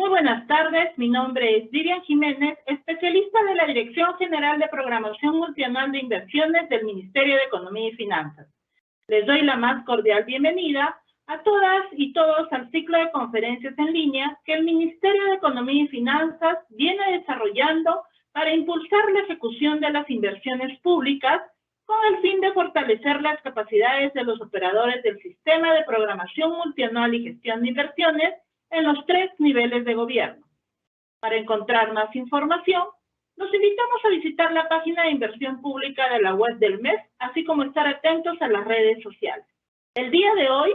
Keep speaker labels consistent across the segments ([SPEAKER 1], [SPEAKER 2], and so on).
[SPEAKER 1] Muy buenas tardes, mi nombre es Vivian Jiménez, especialista de la Dirección General de Programación Multianual de Inversiones del Ministerio de Economía y Finanzas. Les doy la más cordial bienvenida a todas y todos al ciclo de conferencias en línea que el Ministerio de Economía y Finanzas viene desarrollando para impulsar la ejecución de las inversiones públicas con el fin de fortalecer las capacidades de los operadores del Sistema de Programación Multianual y Gestión de Inversiones en los 3 niveles de gobierno. Para encontrar más información, los invitamos a visitar la página de inversión pública de la web del MES, así como estar atentos a las redes sociales. El día de hoy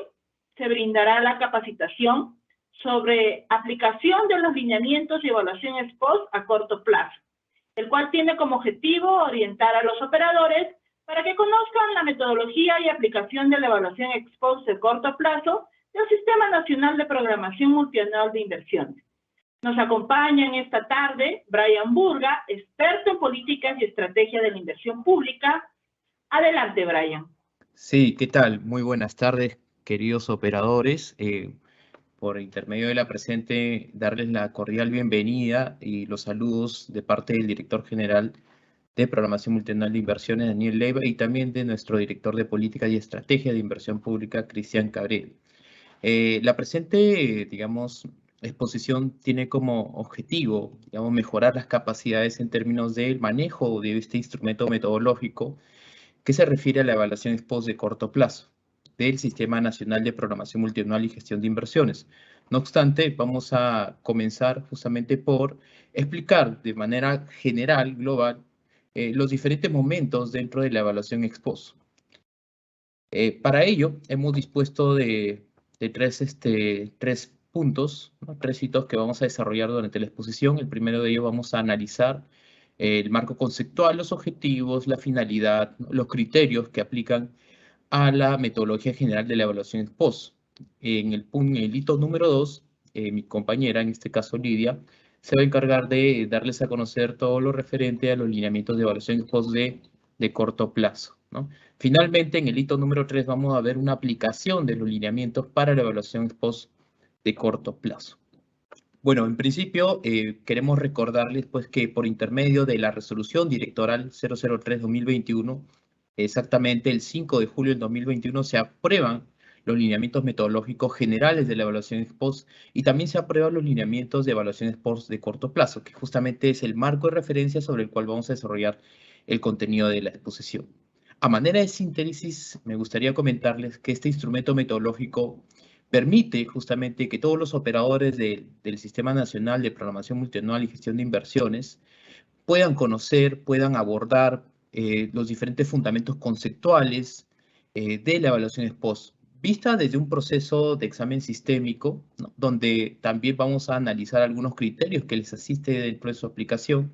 [SPEAKER 1] se brindará la capacitación sobre aplicación de los lineamientos y evaluación ex post a corto plazo, el cual tiene como objetivo orientar a los operadores para que conozcan la metodología y aplicación de la evaluación ex post de corto plazo del Sistema Nacional de Programación Multianual de Inversiones. Nos acompaña en esta tarde Brian Burga, experto en políticas y estrategia de la inversión pública. Adelante, Brian.
[SPEAKER 2] Sí, ¿qué tal? Muy buenas tardes, queridos operadores. Por intermedio de la presente, darles la cordial bienvenida y los saludos de parte del director general de Programación Multianual de Inversiones, Daniel Leiva, y también de nuestro director de Política y Estrategia de Inversión Pública, Cristian Cabrera. La presente, exposición tiene como objetivo, mejorar las capacidades en términos del manejo de este instrumento metodológico que se refiere a la evaluación ex post de corto plazo del Sistema Nacional de Programación Multianual y Gestión de Inversiones. No obstante, vamos a comenzar justamente por explicar de manera general, global, los diferentes momentos dentro de la evaluación ex post. Para ello, hemos dispuesto de tres puntos, ¿no? 3 hitos que vamos a desarrollar durante la exposición. El primero de ellos vamos a analizar el marco conceptual, los objetivos, la finalidad, los criterios que aplican a la metodología general de la evaluación ex post. En el hito número 2, mi compañera, en este caso Lidia, se va a encargar de darles a conocer todo lo referente a los lineamientos de evaluación ex post de corto plazo, ¿no? Finalmente, en el hito número 3 vamos a ver una aplicación de los lineamientos para la evaluación ex post de corto plazo. Bueno, en principio queremos recordarles pues, que por intermedio de la resolución directoral 003-2021, exactamente el 5 de julio del 2021, se aprueban los lineamientos metodológicos generales de la evaluación ex post y también se aprueban los lineamientos de evaluación ex post de corto plazo, que justamente es el marco de referencia sobre el cual vamos a desarrollar el contenido de la exposición. A manera de síntesis, me gustaría comentarles que este instrumento metodológico permite justamente que todos los operadores del Sistema Nacional de Programación Multianual y Gestión de Inversiones puedan conocer, puedan abordar los diferentes fundamentos conceptuales de la evaluación ex post, vista desde un proceso de examen sistémico, ¿no? Donde también vamos a analizar algunos criterios que les asiste dentro de su aplicación.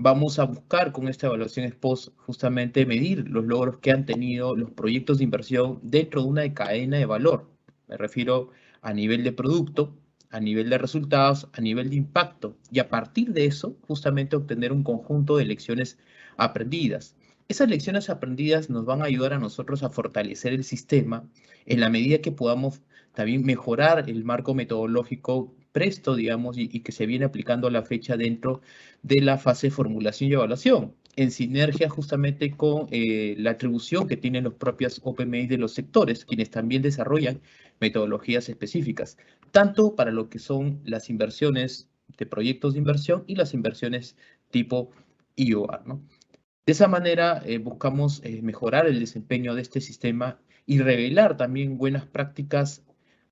[SPEAKER 2] Vamos a buscar con esta evaluación ex post justamente medir los logros que han tenido los proyectos de inversión dentro de una cadena de valor. Me refiero a nivel de producto, a nivel de resultados, a nivel de impacto. Y a partir de eso, justamente obtener un conjunto de lecciones aprendidas. Esas lecciones aprendidas nos van a ayudar a nosotros a fortalecer el sistema en la medida que podamos también mejorar el marco metodológico presto, digamos, y que se viene aplicando a la fecha dentro de la fase de formulación y evaluación, en sinergia justamente con la atribución que tienen los propios OPMI de los sectores, quienes también desarrollan metodologías específicas, tanto para lo que son las inversiones de proyectos de inversión y las inversiones tipo IOR, ¿no? De esa manera buscamos mejorar el desempeño de este sistema y revelar también buenas prácticas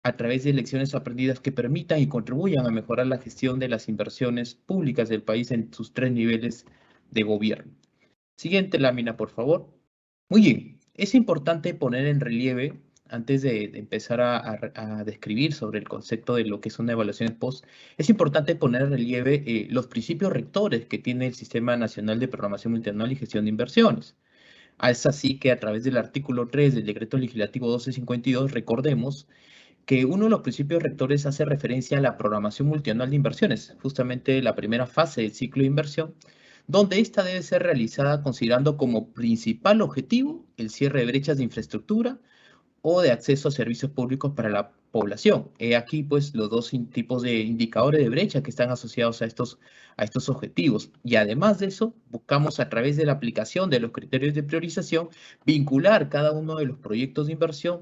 [SPEAKER 2] a través de lecciones aprendidas que permitan y contribuyan a mejorar la gestión de las inversiones públicas del país en sus 3 niveles de gobierno. Siguiente lámina, por favor. Muy bien, es importante poner en relieve, antes de empezar a describir sobre el concepto de lo que es una evaluación ex post, es importante poner en relieve los principios rectores que tiene el Sistema Nacional de Programación Multianual y Gestión de Inversiones. Es así que a través del artículo 3 del Decreto Legislativo 1252, recordemos que uno de los principios rectores hace referencia a la programación multianual de inversiones, justamente la primera fase del ciclo de inversión, donde esta debe ser realizada considerando como principal objetivo el cierre de brechas de infraestructura o de acceso a servicios públicos para la población. Aquí, pues, los dos tipos de indicadores de brecha que están asociados a estos objetivos. Y además de eso, buscamos a través de la aplicación de los criterios de priorización, vincular cada uno de los proyectos de inversión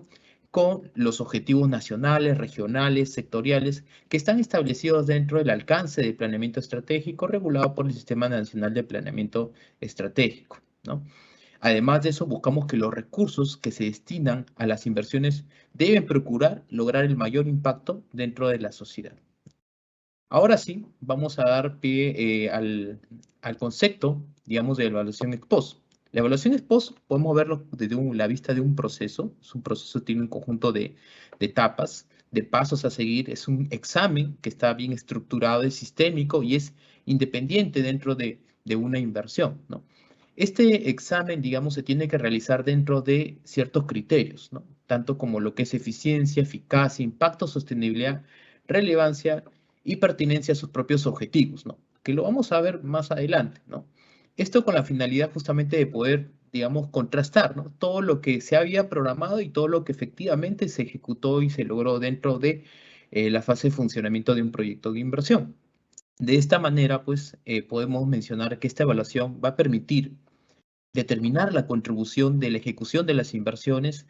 [SPEAKER 2] con los objetivos nacionales, regionales, sectoriales, que están establecidos dentro del alcance del planeamiento estratégico regulado por el Sistema Nacional de Planeamiento Estratégico, ¿no? Además de eso, buscamos que los recursos que se destinan a las inversiones deben procurar lograr el mayor impacto dentro de la sociedad. Ahora sí, vamos a dar pie al concepto, digamos, de evaluación ex post. La evaluación ex post podemos verlo desde la vista de un proceso. Es un proceso, tiene un conjunto de etapas, de pasos a seguir. Es un examen que está bien estructurado, es sistémico y es independiente dentro de una inversión, ¿no? Este examen, digamos, se tiene que realizar dentro de ciertos criterios, ¿no? Tanto como lo que es eficiencia, eficacia, impacto, sostenibilidad, relevancia y pertinencia a sus propios objetivos, ¿no? Que lo vamos a ver más adelante, ¿no? Esto con la finalidad justamente de poder, digamos, contrastar, ¿no? Todo lo que se había programado y todo lo que efectivamente se ejecutó y se logró dentro de la fase de funcionamiento de un proyecto de inversión. De esta manera, pues, podemos mencionar que esta evaluación va a permitir determinar la contribución de la ejecución de las inversiones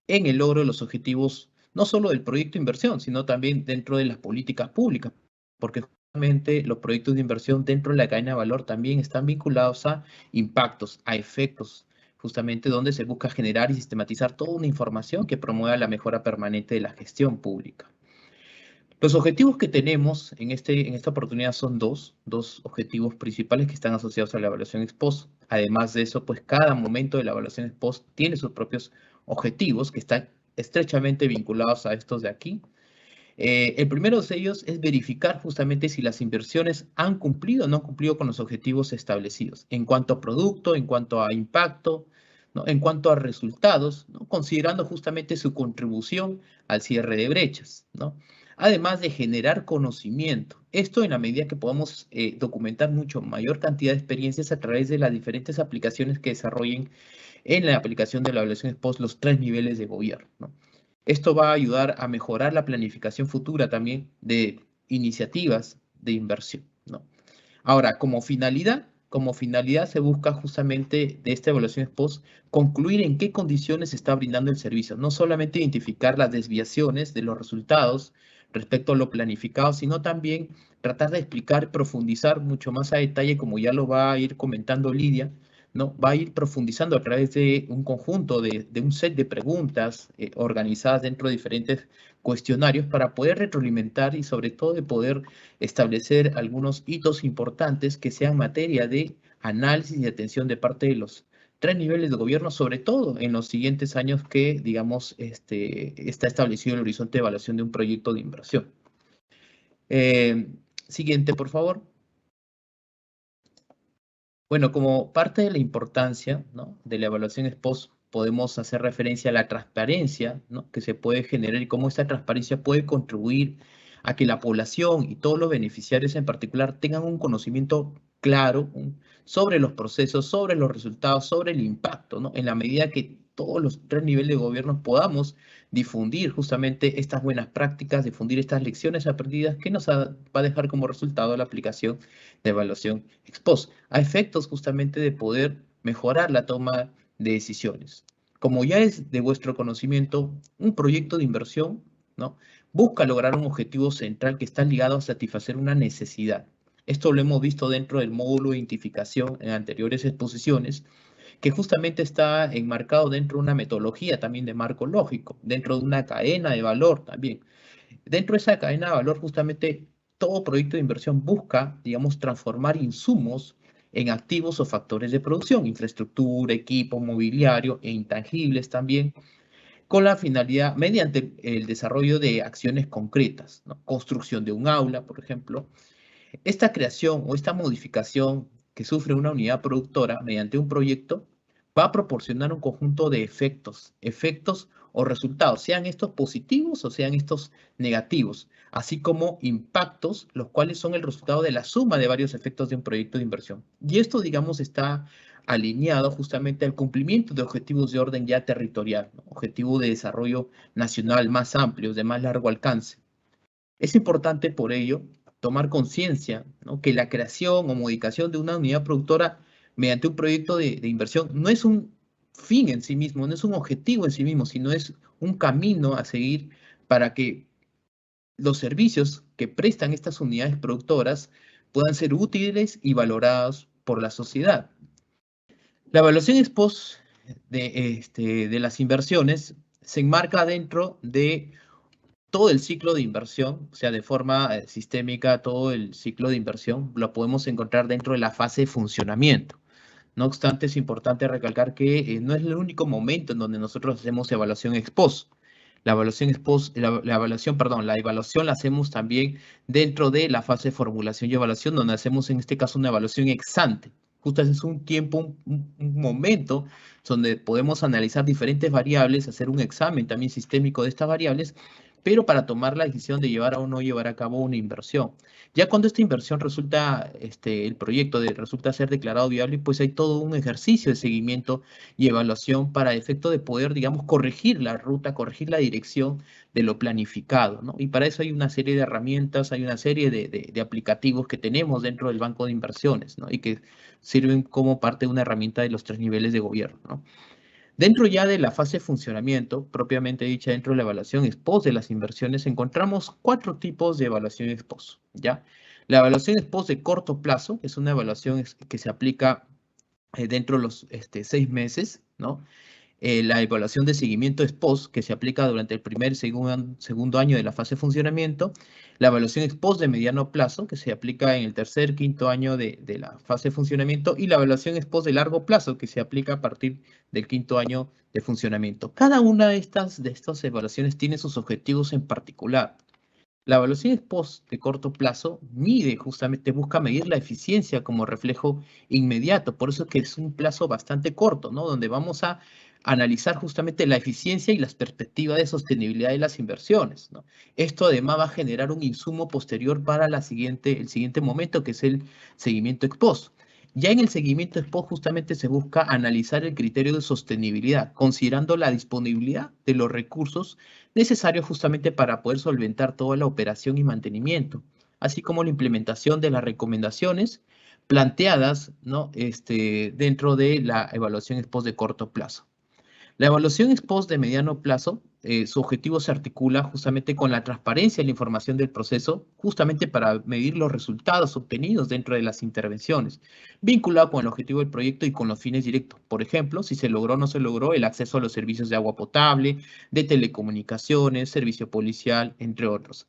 [SPEAKER 2] en el logro de los objetivos, no solo del proyecto de inversión, sino también dentro de las políticas públicas, porque justamente los proyectos de inversión dentro de la cadena de valor también están vinculados a impactos, a efectos, justamente donde se busca generar y sistematizar toda una información que promueva la mejora permanente de la gestión pública. Los objetivos que tenemos en esta oportunidad son dos objetivos principales que están asociados a la evaluación ex post. Además de eso, pues cada momento de la evaluación ex post tiene sus propios objetivos que están estrechamente vinculados a estos de aquí. El primero de ellos es verificar justamente si las inversiones han cumplido o no han cumplido con los objetivos establecidos en cuanto a producto, en cuanto a impacto, ¿no? En cuanto a resultados, ¿no? Considerando justamente su contribución al cierre de brechas, ¿no? Además de generar conocimiento. Esto en la medida que podamos documentar mucho mayor cantidad de experiencias a través de las diferentes aplicaciones que desarrollen en la aplicación de la evaluación ex post los 3 niveles de gobierno, ¿no? Esto va a ayudar a mejorar la planificación futura también de iniciativas de inversión, ¿no? Ahora, como finalidad se busca justamente de esta evaluación ex post concluir en qué condiciones se está brindando el servicio. No solamente identificar las desviaciones de los resultados respecto a lo planificado, sino también tratar de explicar, profundizar mucho más a detalle, como ya lo va a ir comentando Lidia, ¿no? Va a ir profundizando a través de un conjunto de un set de preguntas organizadas dentro de diferentes cuestionarios para poder retroalimentar y sobre todo de poder establecer algunos hitos importantes que sean materia de análisis y atención de parte de los 3 niveles de gobierno, sobre todo en los siguientes años que, digamos, está establecido el horizonte de evaluación de un proyecto de inversión. Siguiente, por favor. Bueno, como parte de la importancia, ¿no?, de la evaluación ex post, podemos hacer referencia a la transparencia, ¿no?, que se puede generar y cómo esta transparencia puede contribuir a que la población y todos los beneficiarios en particular tengan un conocimiento claro sobre los procesos, sobre los resultados, sobre el impacto, ¿no?, en la medida que todos los 3 niveles de gobierno podamos difundir justamente estas buenas prácticas, difundir estas lecciones aprendidas que nos va a dejar como resultado la aplicación de evaluación ex post, a efectos justamente de poder mejorar la toma de decisiones. Como ya es de vuestro conocimiento, un proyecto de inversión, ¿no?, busca lograr un objetivo central que está ligado a satisfacer una necesidad. Esto lo hemos visto dentro del módulo de identificación en anteriores exposiciones, que justamente está enmarcado dentro de una metodología también de marco lógico, dentro de una cadena de valor también. Dentro de esa cadena de valor, justamente, todo proyecto de inversión busca, digamos, transformar insumos en activos o factores de producción, infraestructura, equipo, mobiliario e intangibles también, con la finalidad, mediante el desarrollo de acciones concretas, ¿no? Construcción de un aula, por ejemplo. Esta creación o esta modificación que sufre una unidad productora mediante un proyecto va a proporcionar un conjunto de efectos o resultados, sean estos positivos o sean estos negativos, así como impactos, los cuales son el resultado de la suma de varios efectos de un proyecto de inversión. Y esto, digamos, está alineado justamente al cumplimiento de objetivos de orden ya territorial, ¿no? Objetivos de desarrollo nacional más amplios, de más largo alcance. Es importante por ello tomar conciencia, ¿no?, que la creación o modificación de una unidad productora mediante un proyecto de inversión no es un fin en sí mismo, no es un objetivo en sí mismo, sino es un camino a seguir para que los servicios que prestan estas unidades productoras puedan ser útiles y valorados por la sociedad. La evaluación ex post de las inversiones se enmarca dentro de todo el ciclo de inversión, o sea, de forma sistémica, todo el ciclo de inversión lo podemos encontrar dentro de la fase de funcionamiento. No obstante, es importante recalcar que no es el único momento en donde nosotros hacemos evaluación ex post. La evaluación la evaluación la hacemos también dentro de la fase de formulación y evaluación, donde hacemos en este caso una evaluación ex ante. Justo es un tiempo, un momento donde podemos analizar diferentes variables, hacer un examen también sistémico de estas variables, pero para tomar la decisión de llevar o no llevar a cabo una inversión. Ya cuando esta inversión resulta, el proyecto resulta ser declarado viable, pues hay todo un ejercicio de seguimiento y evaluación para efecto de poder, digamos, corregir la ruta, corregir la dirección de lo planificado, ¿no? Y para eso hay una serie de herramientas, hay una serie de aplicativos que tenemos dentro del banco de inversiones, ¿no? Y que sirven como parte de una herramienta de los 3 niveles de gobierno, ¿no? Dentro ya de la fase de funcionamiento, propiamente dicha, dentro de la evaluación ex post de las inversiones, encontramos 4 tipos de evaluación ex post, ¿ya? La evaluación ex post de corto plazo, que es una evaluación que se aplica dentro de los 6 meses, ¿no? La evaluación de seguimiento ex post, que se aplica durante el primer y segundo año de la fase de funcionamiento, la evaluación ex post de mediano plazo, que se aplica en el tercer, quinto año de la fase de funcionamiento, y la evaluación ex post de largo plazo, que se aplica a partir del quinto año de funcionamiento. Cada una de estas evaluaciones tiene sus objetivos en particular. La evaluación ex post de corto plazo busca medir la eficiencia como reflejo inmediato, por eso es que es un plazo bastante corto, ¿no? Donde vamos a analizar justamente la eficiencia y las perspectivas de sostenibilidad de las inversiones, ¿no? Esto además va a generar un insumo posterior para el siguiente momento, que es el seguimiento ex post. Ya en el seguimiento ex post justamente se busca analizar el criterio de sostenibilidad, considerando la disponibilidad de los recursos necesarios justamente para poder solventar toda la operación y mantenimiento, así como la implementación de las recomendaciones planteadas, ¿no?, dentro de la evaluación ex post de corto plazo. La evaluación ex post de mediano plazo, su objetivo se articula justamente con la transparencia y la información del proceso, justamente para medir los resultados obtenidos dentro de las intervenciones, vinculado con el objetivo del proyecto y con los fines directos. Por ejemplo, si se logró o no se logró el acceso a los servicios de agua potable, de telecomunicaciones, servicio policial, entre otros.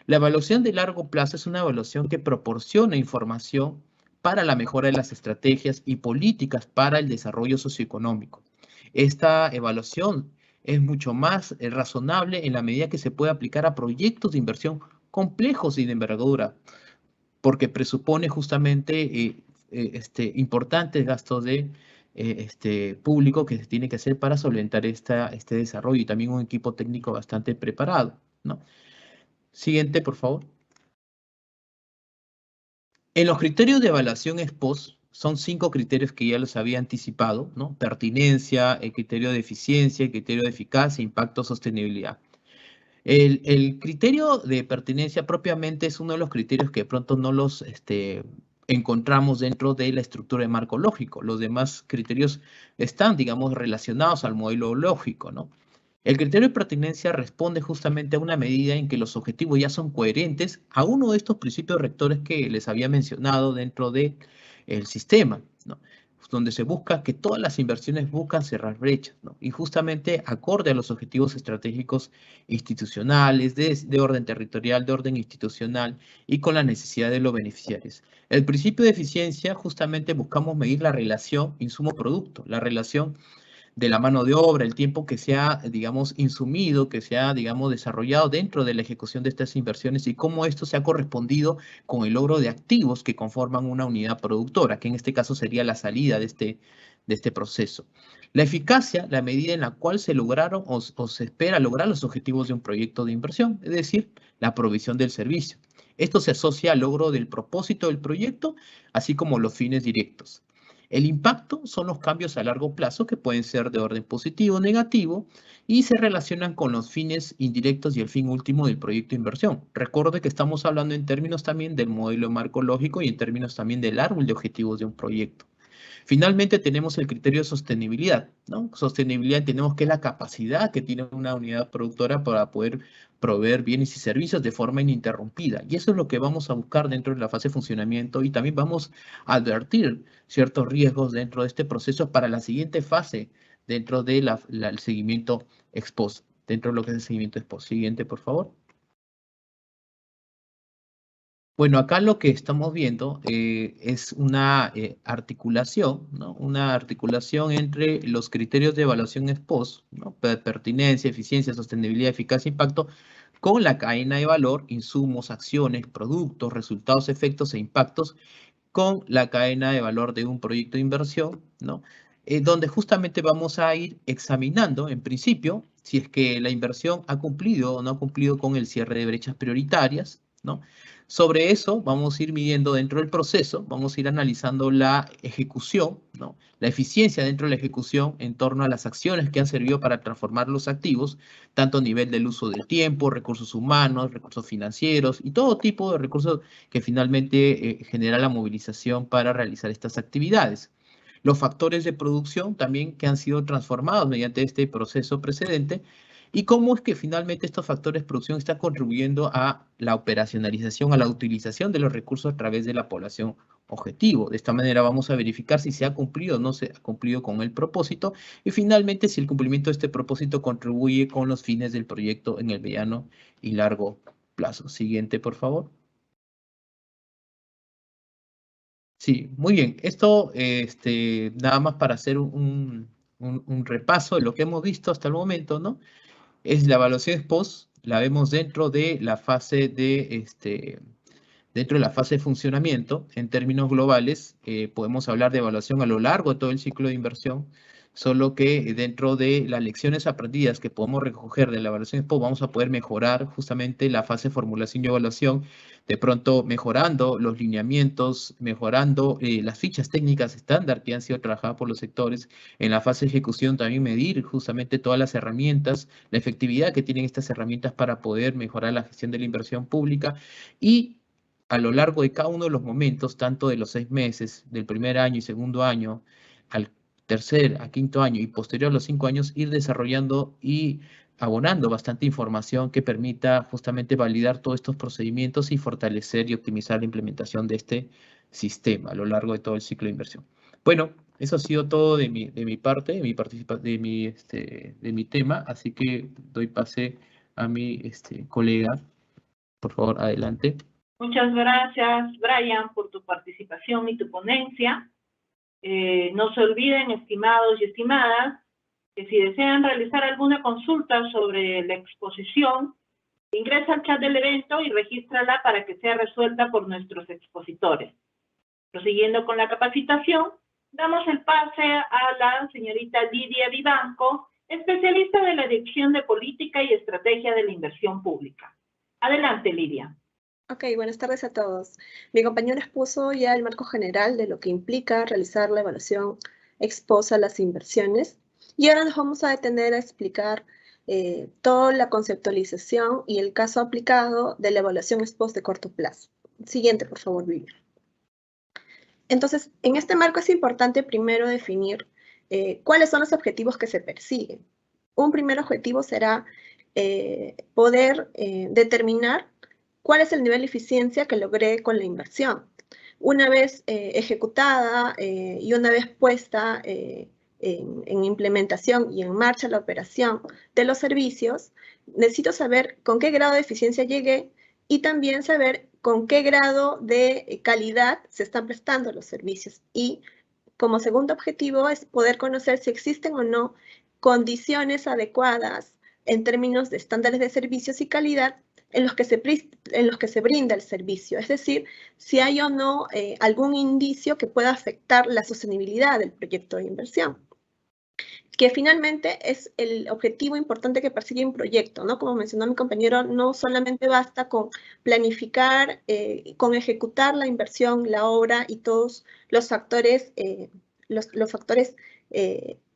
[SPEAKER 2] La evaluación de largo plazo es una evaluación que proporciona información para la mejora de las estrategias y políticas para el desarrollo socioeconómico. Esta evaluación es mucho más razonable en la medida que se puede aplicar a proyectos de inversión complejos y de envergadura, porque presupone justamente importantes gastos de público que se tiene que hacer para solventar este desarrollo y también un equipo técnico bastante preparado, ¿no? Siguiente, por favor. En los criterios de evaluación ex post, son 5 criterios que ya los había anticipado, ¿no? Pertinencia, el criterio de eficiencia, el criterio de eficacia, impacto, sostenibilidad. El criterio de pertinencia propiamente es uno de los criterios que de pronto no los encontramos dentro de la estructura de marco lógico. Los demás criterios están, digamos, relacionados al modelo lógico, ¿no? El criterio de pertinencia responde justamente a una medida en que los objetivos ya son coherentes a uno de estos principios rectores que les había mencionado dentro del sistema, ¿no? Donde se busca que todas las inversiones buscan cerrar brechas, ¿no? Y justamente acorde a los objetivos estratégicos institucionales, de orden territorial, de orden institucional y con la necesidad de los beneficiarios. El principio de eficiencia, justamente buscamos medir la relación insumo-producto, la relación de la mano de obra, el tiempo que se ha, digamos, insumido, que se ha, digamos, desarrollado dentro de la ejecución de estas inversiones y cómo esto se ha correspondido con el logro de activos que conforman una unidad productora, que en este caso sería la salida de este proceso. La eficacia, la medida en la cual se lograron o se espera lograr los objetivos de un proyecto de inversión, es decir, la provisión del servicio. Esto se asocia al logro del propósito del proyecto, así como los fines directos. El impacto son los cambios a largo plazo que pueden ser de orden positivo o negativo y se relacionan con los fines indirectos y el fin último del proyecto de inversión. Recuerde que estamos hablando en términos también del modelo de marco lógico y en términos también del árbol de objetivos de un proyecto. Finalmente tenemos el criterio de sostenibilidad, ¿no? Sostenibilidad tenemos que es la capacidad que tiene una unidad productora para poder proveer bienes y servicios de forma ininterrumpida. Y eso es lo que vamos a buscar dentro de la fase de funcionamiento y también vamos a advertir ciertos riesgos dentro de este proceso para la siguiente fase dentro del seguimiento ex post, dentro de lo que es el seguimiento ex post. Siguiente, por favor. Bueno, acá lo que estamos viendo es una articulación, ¿no? Una articulación entre los criterios de evaluación ex post, ¿no? Pertinencia, eficiencia, sostenibilidad, eficacia, impacto, con la cadena de valor, insumos, acciones, productos, resultados, efectos e impactos, con la cadena de valor de un proyecto de inversión, ¿no? Donde justamente vamos a ir examinando, en principio, si es que la inversión ha cumplido o no ha cumplido con el cierre de brechas prioritarias, ¿no? Sobre eso vamos a ir midiendo dentro del proceso, vamos a ir analizando la ejecución, ¿no? La eficiencia dentro de la ejecución en torno a las acciones que han servido para transformar los activos, tanto a nivel del uso del tiempo, recursos humanos, recursos financieros y todo tipo de recursos que finalmente genera la movilización para realizar estas actividades. Los factores de producción también que han sido transformados mediante este proceso precedente y cómo es que finalmente estos factores de producción están contribuyendo a la operacionalización, a la utilización de los recursos a través de la población objetivo. De esta manera vamos a verificar si se ha cumplido o no se ha cumplido con el propósito y finalmente si el cumplimiento de este propósito contribuye con los fines del proyecto en el mediano y largo plazo. Siguiente, por favor. Sí, muy bien. Esto, nada más para hacer un repaso de lo que hemos visto hasta el momento, ¿no? Es la evaluación ex post, la vemos dentro de la fase de funcionamiento. En términos globales, podemos hablar de evaluación a lo largo de todo el ciclo de inversión, solo que dentro de las lecciones aprendidas que podemos recoger de la evaluación ex post, vamos a poder mejorar justamente la fase de formulación y evaluación, de pronto mejorando los lineamientos, mejorando las fichas técnicas estándar que han sido trabajadas por los sectores. En la fase de ejecución también medir justamente todas las herramientas, la efectividad que tienen estas herramientas para poder mejorar la gestión de la inversión pública y a lo largo de cada uno de los momentos, tanto de los 6 meses, del primer año y segundo año, al tercer, a quinto año y posterior a los 5 años, ir desarrollando y abonando bastante información que permita justamente validar todos estos procedimientos y fortalecer y optimizar la implementación de este sistema a lo largo de todo el ciclo de inversión. Bueno, eso ha sido todo de mi parte, de mi tema, así que doy pase a mi colega. Por favor, adelante.
[SPEAKER 1] Muchas gracias, Brian, por tu participación y tu ponencia. No se olviden, estimados y estimadas, que si desean realizar alguna consulta sobre la exposición, ingresa al chat del evento y regístrala para que sea resuelta por nuestros expositores. Prosiguiendo con la capacitación, damos el pase a la señorita Lidia Vivanco, especialista de la Dirección de Política y Estrategia de la Inversión Pública. Adelante, Lidia.
[SPEAKER 3] Ok, buenas tardes a todos. Mi compañero expuso ya el marco general de lo que implica realizar la evaluación ex post a las inversiones y ahora nos vamos a detener a explicar toda la conceptualización y el caso aplicado de la evaluación ex post de corto plazo. Siguiente, por favor, Vivian. Entonces, en este marco es importante primero definir cuáles son los objetivos que se persiguen. Un primer objetivo será poder determinar cuál es el nivel de eficiencia que logré con la inversión. Una vez ejecutada y una vez puesta en implementación y en marcha la operación de los servicios, necesito saber con qué grado de eficiencia llegué y también saber con qué grado de calidad se están prestando los servicios. Y como segundo objetivo es poder conocer si existen o no condiciones adecuadas en términos de estándares de servicios y calidad en los que se brinda el servicio, es decir, si hay o no algún indicio que pueda afectar la sostenibilidad del proyecto de inversión, que finalmente es el objetivo importante que persigue un proyecto, ¿no? Como mencionó mi compañero, no solamente basta con planificar, con ejecutar la inversión, la obra y todos los factores los factores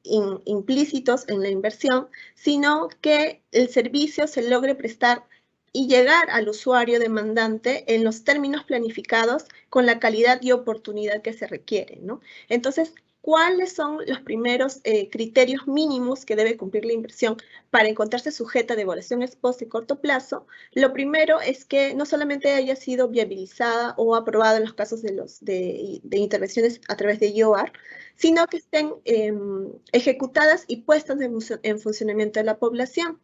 [SPEAKER 3] implícitos en la inversión, sino que el servicio se logre prestar y llegar al usuario demandante en los términos planificados con la calidad y oportunidad que se requiere, ¿no? Entonces, ¿cuáles son los primeros criterios mínimos que debe cumplir la inversión para encontrarse sujeta de evaluación ex post de corto plazo? Lo primero es que no solamente haya sido viabilizada o aprobada en los casos de intervenciones a través de IOR, sino que estén ejecutadas y puestas en funcionamiento de la población.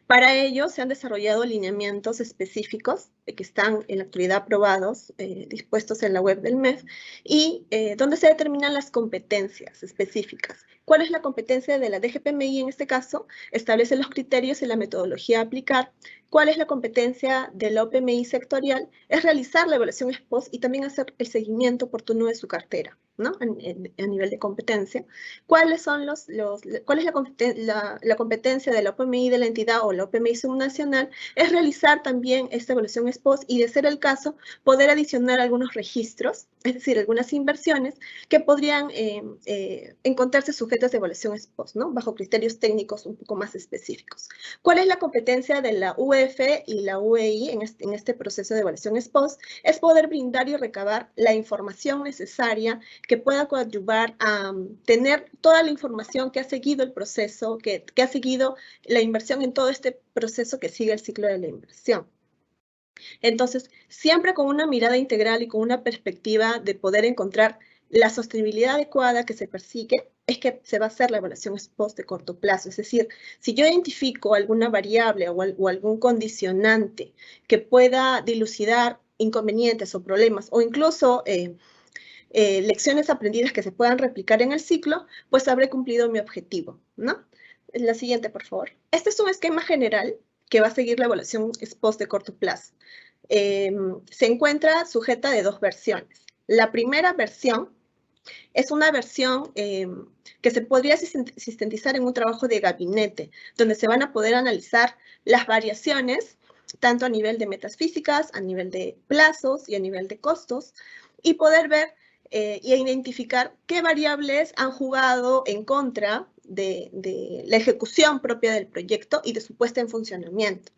[SPEAKER 3] Para ello, se han desarrollado lineamientos específicos que están en la actualidad aprobados, dispuestos en la web del MEF, y donde se determinan las competencias específicas. ¿Cuál es la competencia de la DGPMI en este caso? Establece los criterios y la metodología a aplicar. ¿Cuál es la competencia de la OPMI sectorial? Es realizar la evaluación ex post y también hacer el seguimiento oportuno de su cartera, ¿no? A nivel de competencia. ¿Cuáles son cuál es la competencia de la OPMI de la entidad o la OPMI subnacional? Es realizar también esta evaluación ex post y, de ser el caso, poder adicionar algunos registros, es decir, algunas inversiones que podrían encontrarse sujetas de evaluación ex post, ¿no? Bajo criterios técnicos un poco más específicos. ¿Cuál es la competencia de la UEF y la UEI en este proceso de evaluación ex post? Es poder brindar y recabar la información necesaria que pueda coadyuvar a tener toda la información que ha seguido el proceso, que ha seguido la inversión en todo este proceso que sigue el ciclo de la inversión. Entonces, siempre con una mirada integral y con una perspectiva de poder encontrar la sostenibilidad adecuada que se persigue, es que se va a hacer la evaluación ex post de corto plazo. Es decir, si yo identifico alguna variable o algún condicionante que pueda dilucidar inconvenientes o problemas, o incluso lecciones aprendidas que se puedan replicar en el ciclo, pues habré cumplido mi objetivo, ¿no? La siguiente, por favor. Este es un esquema general que va a seguir la evaluación ex post de corto plazo. Se encuentra sujeta de dos versiones. La primera versión es una versión que se podría sistematizar en un trabajo de gabinete, donde se van a poder analizar las variaciones, tanto a nivel de metas físicas, a nivel de plazos y a nivel de costos, y poder ver y identificar qué variables han jugado en contra de la ejecución propia del proyecto y de su puesta en funcionamiento.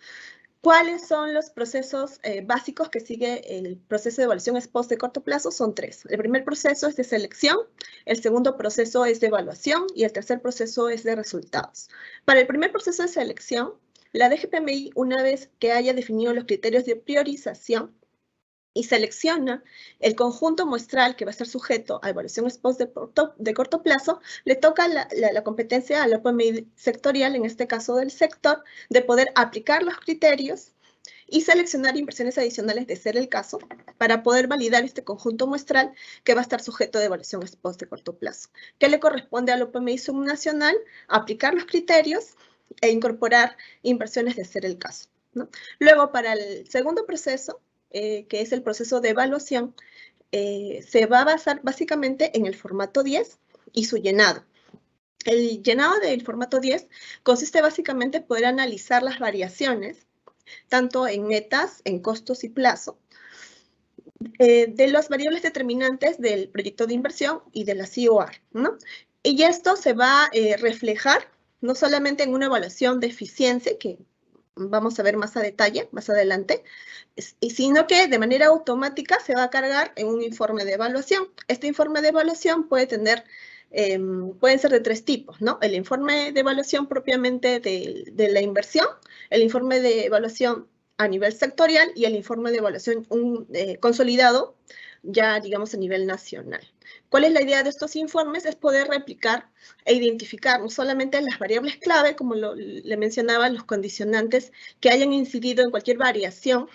[SPEAKER 3] ¿Cuáles son los procesos básicos que sigue el proceso de evaluación ex post de corto plazo? Son tres. El primer proceso es de selección, el segundo proceso es de evaluación y el tercer proceso es de resultados. Para el primer proceso de selección, la DGPMI, una vez que haya definido los criterios de priorización y selecciona el conjunto muestral que va a ser sujeto a evaluación ex post de corto plazo, le toca la competencia a la OPMI sectorial, en este caso del sector, de poder aplicar los criterios y seleccionar inversiones adicionales, de ser el caso, para poder validar este conjunto muestral que va a estar sujeto de evaluación ex post de corto plazo. ¿Qué le corresponde a la OPMI subnacional? Aplicar los criterios e incorporar inversiones, de ser el caso, ¿no? Luego, para el segundo proceso, que es el proceso de evaluación, se va a basar básicamente en el formato 10 y su llenado. El llenado del formato 10 consiste básicamente en poder analizar las variaciones, tanto en metas, en costos y plazo, de las variables determinantes del proyecto de inversión y de la COR, ¿no? Y esto se va a reflejar no solamente en una evaluación de eficiencia, que vamos a ver más a detalle, más adelante, sino que de manera automática se va a cargar en un informe de evaluación. Este informe de evaluación puede tener, pueden ser de tres tipos, ¿no? El informe de evaluación propiamente de la inversión, el informe de evaluación a nivel sectorial y el informe de evaluación consolidado, ya digamos a nivel nacional. ¿Cuál es la idea de estos informes? Es poder replicar e identificar no solamente las variables clave, como le mencionaba, los condicionantes que hayan incidido en cualquier variación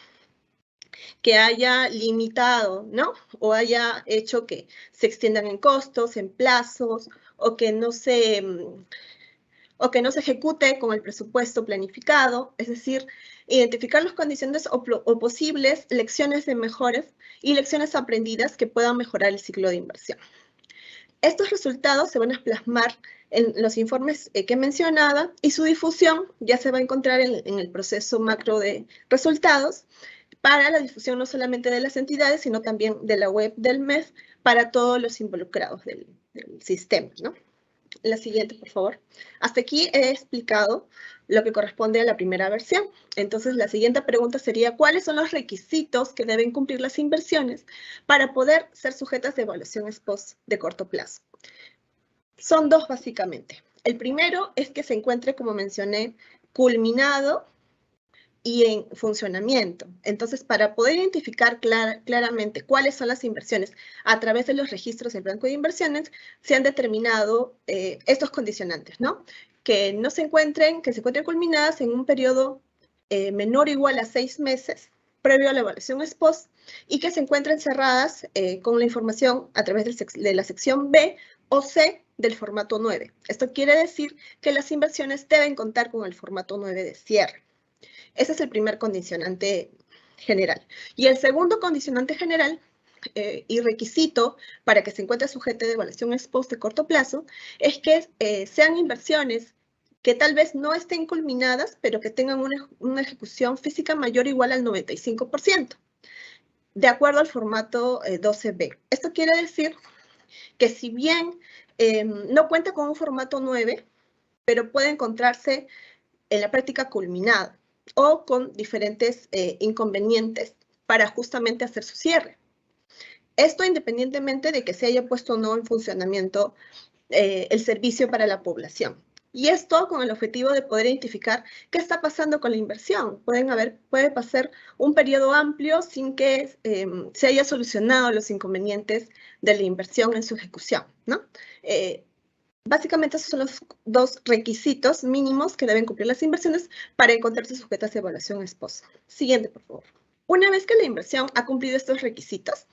[SPEAKER 3] que haya limitado, ¿no? O haya hecho que se extiendan en costos, en plazos, o que no se ejecute con el presupuesto planificado, es decir, identificar los condicionantes o posibles lecciones de mejoras y lecciones aprendidas que puedan mejorar el ciclo de inversión. Estos resultados se van a plasmar en los informes que mencionaba y su difusión ya se va a encontrar en el proceso macro de resultados, para la difusión no solamente de las entidades, sino también de la web del MEF para todos los involucrados del sistema, ¿no? La siguiente, por favor. Hasta aquí he explicado lo que corresponde a la primera versión. Entonces, la siguiente pregunta sería, ¿cuáles son los requisitos que deben cumplir las inversiones para poder ser sujetas de evaluación ex post de corto plazo? Son dos, básicamente. El primero es que se encuentre, como mencioné, culminado y en funcionamiento. Entonces, para poder identificar claramente cuáles son las inversiones a través de los registros del Banco de Inversiones, se han determinado estos condicionantes, ¿no? Que se encuentren culminadas en un periodo menor o igual a 6 meses, previo a la evaluación ex post, y que se encuentren cerradas con la información a través de la sección B o C del formato 9. Esto quiere decir que las inversiones deben contar con el formato 9 de cierre. Ese es el primer condicionante general. Y el segundo condicionante general y requisito para que se encuentre sujeto de evaluación ex post de corto plazo es que sean inversiones que tal vez no estén culminadas, pero que tengan una ejecución física mayor o igual al 95%, de acuerdo al formato 12B. Esto quiere decir que si bien no cuenta con un formato 9, pero puede encontrarse en la práctica culminada o con diferentes inconvenientes para justamente hacer su cierre. Esto independientemente de que se haya puesto o no en funcionamiento el servicio para la población. Y esto con el objetivo de poder identificar qué está pasando con la inversión. Puede pasar un periodo amplio sin que se haya solucionado los inconvenientes de la inversión en su ejecución, ¿no? Básicamente esos son los dos requisitos mínimos que deben cumplir las inversiones para encontrarse sujetas a evaluación ex post. Siguiente, por favor. Una vez que la inversión ha cumplido estos requisitos,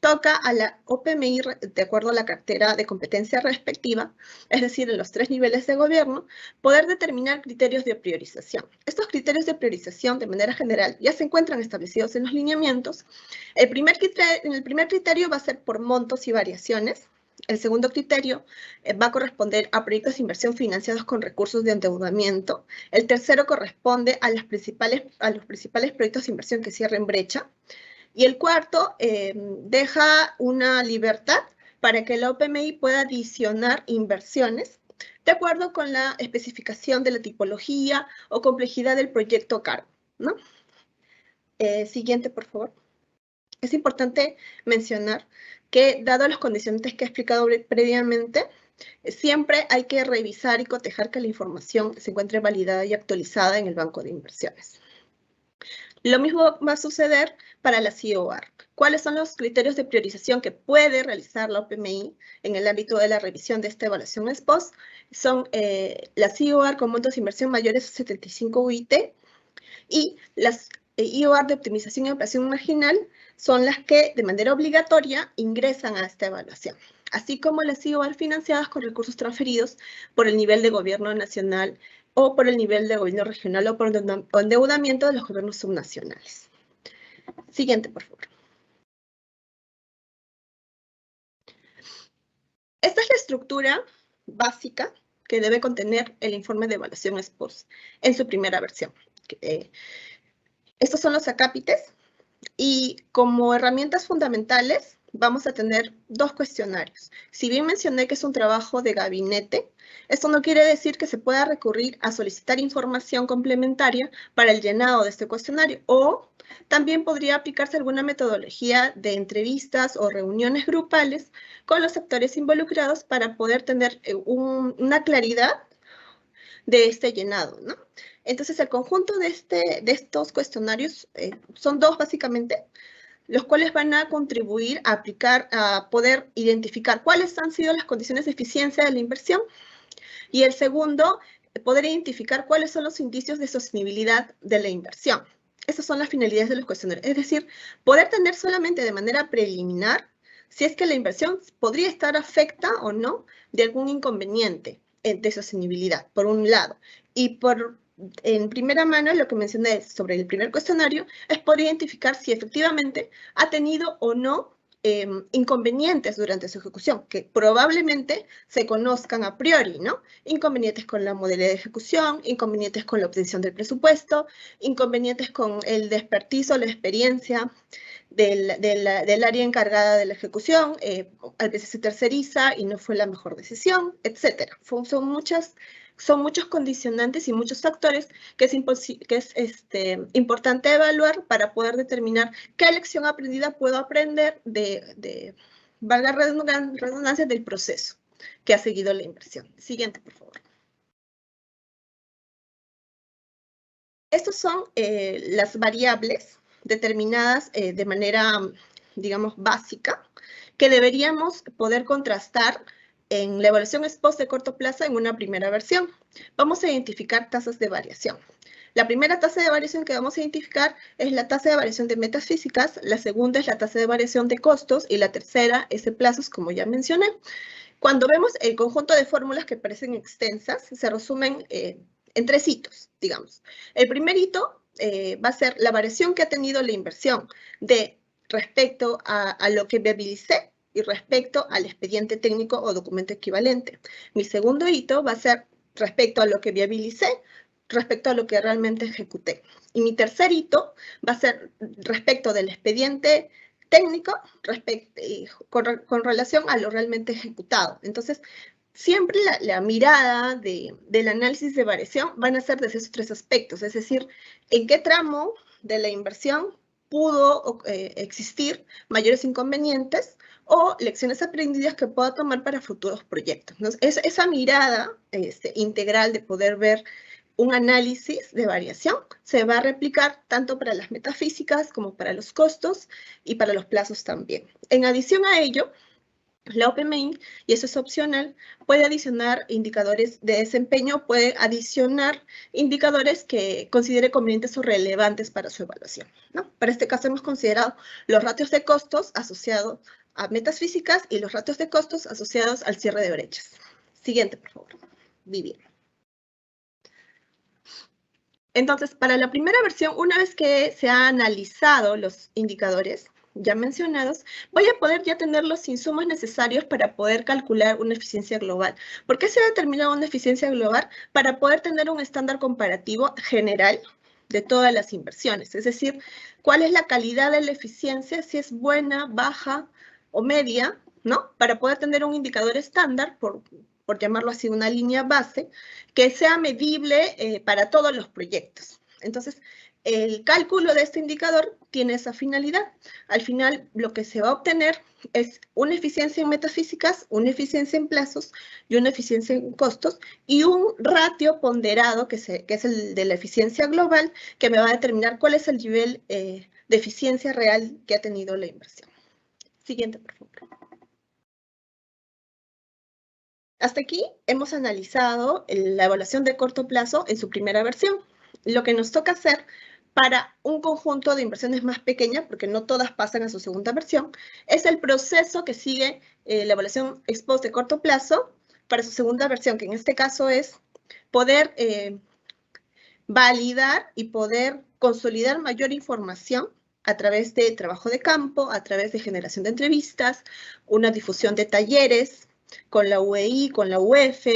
[SPEAKER 3] toca a la OPMI, de acuerdo a la cartera de competencia respectiva, es decir, en los 3 niveles de gobierno, poder determinar criterios de priorización. Estos criterios de priorización, de manera general, ya se encuentran establecidos en los lineamientos. El primer criterio va a ser por montos y variaciones. El segundo criterio va a corresponder a proyectos de inversión financiados con recursos de endeudamiento. El tercero corresponde a los principales proyectos de inversión que cierren brecha. Y el cuarto deja una libertad para que la OPMI pueda adicionar inversiones de acuerdo con la especificación de la tipología o complejidad del proyecto a cargo, ¿no? Siguiente, por favor. Es importante mencionar que, dado los condicionantes que he explicado previamente, siempre hay que revisar y cotejar que la información se encuentre validada y actualizada en el banco de inversiones. Lo mismo va a suceder para la CIOR. ¿Cuáles son los criterios de priorización que puede realizar la OPMI en el ámbito de la revisión de esta evaluación ex post? Son la CIOR con montos de inversión mayores a 75 UIT y las IOR de optimización y operación marginal son las que de manera obligatoria ingresan a esta evaluación, así como las IOR financiadas con recursos transferidos por el nivel de gobierno nacional o por el nivel de gobierno regional o por endeudamiento de los gobiernos subnacionales. Siguiente, por favor. Esta es la estructura básica que debe contener el informe de evaluación ex post en su primera versión. Estos son los acápites y como herramientas fundamentales vamos a tener 2 cuestionarios. Si bien mencioné que es un trabajo de gabinete, esto no quiere decir que se pueda recurrir a solicitar información complementaria para el llenado de este cuestionario, o también podría aplicarse alguna metodología de entrevistas o reuniones grupales con los actores involucrados para poder tener una claridad de este llenado, ¿no? Entonces, el conjunto de estos cuestionarios son 2 básicamente, los cuales van a contribuir a poder identificar cuáles han sido las condiciones de eficiencia de la inversión, y el segundo, poder identificar cuáles son los indicios de sostenibilidad de la inversión. Esas son las finalidades de los cuestionarios, es decir, poder tener solamente de manera preliminar si es que la inversión podría estar afecta o no de algún inconveniente de sostenibilidad, por un lado, y en primera mano, lo que mencioné sobre el primer cuestionario es poder identificar si efectivamente ha tenido o no inconvenientes durante su ejecución, que probablemente se conozcan a priori, ¿no? Inconvenientes con la modalidad de ejecución, inconvenientes con la obtención del presupuesto, inconvenientes con el expertise o la experiencia del área encargada de la ejecución, a veces se terceriza y no fue la mejor decisión, etc. Son muchos condicionantes y muchos factores que es importante evaluar para poder determinar qué lección aprendida puedo aprender valga redundancia, del proceso que ha seguido la inversión. Siguiente, por favor. Estas son las variables determinadas de manera, digamos, básica, que deberíamos poder contrastar en la evaluación ex post de corto plazo en una primera versión. Vamos a identificar tasas de variación. La primera tasa de variación que vamos a identificar es la tasa de variación de metas físicas, la segunda es la tasa de variación de costos y la tercera es de plazos, como ya mencioné. Cuando vemos el conjunto de fórmulas que parecen extensas, se resumen en 3 hitos, digamos. El primer hito va a ser la variación que ha tenido la inversión respecto a lo que viabilicé y respecto al expediente técnico o documento equivalente. Mi segundo hito va a ser respecto a lo que viabilicé, respecto a lo que realmente ejecuté. Y mi tercer hito va a ser respecto del expediente técnico con relación a lo realmente ejecutado. Entonces, siempre la mirada del análisis de variación van a ser desde esos 3 aspectos, es decir, en qué tramo de la inversión pudo existir mayores inconvenientes o lecciones aprendidas que pueda tomar para futuros proyectos, ¿no? Esa mirada integral de poder ver un análisis de variación se va a replicar tanto para las metas físicas como para los costos y para los plazos también. En adición a ello, la OPMI, y eso es opcional, puede adicionar indicadores de desempeño, puede adicionar indicadores que considere convenientes o relevantes para su evaluación, ¿no? Para este caso hemos considerado los ratios de costos asociados a metas físicas y los ratios de costos asociados al cierre de brechas. Siguiente, por favor. Vivian. Entonces, para la primera versión, una vez que se han analizado los indicadores ya mencionados, voy a poder ya tener los insumos necesarios para poder calcular una eficiencia global. ¿Por qué se ha determinado una eficiencia global? Para poder tener un estándar comparativo general de todas las inversiones. Es decir, cuál es la calidad de la eficiencia, si es buena, baja o media, ¿no? Para poder tener un indicador estándar, por llamarlo así, una línea base, que sea medible para todos los proyectos. Entonces, el cálculo de este indicador tiene esa finalidad. Al final, lo que se va a obtener es una eficiencia en metas físicas, una eficiencia en plazos y una eficiencia en costos y un ratio ponderado, que es el de la eficiencia global, que me va a determinar cuál es el nivel de eficiencia real que ha tenido la inversión. Siguiente, por favor. Hasta aquí hemos analizado la evaluación de corto plazo en su primera versión. Lo que nos toca hacer para un conjunto de inversiones más pequeñas, porque no todas pasan a su segunda versión, es el proceso que sigue la evaluación ex post de corto plazo para su segunda versión, que en este caso es poder validar y poder consolidar mayor información a través de trabajo de campo, a través de generación de entrevistas, una difusión de talleres, con la UEI, con la UF,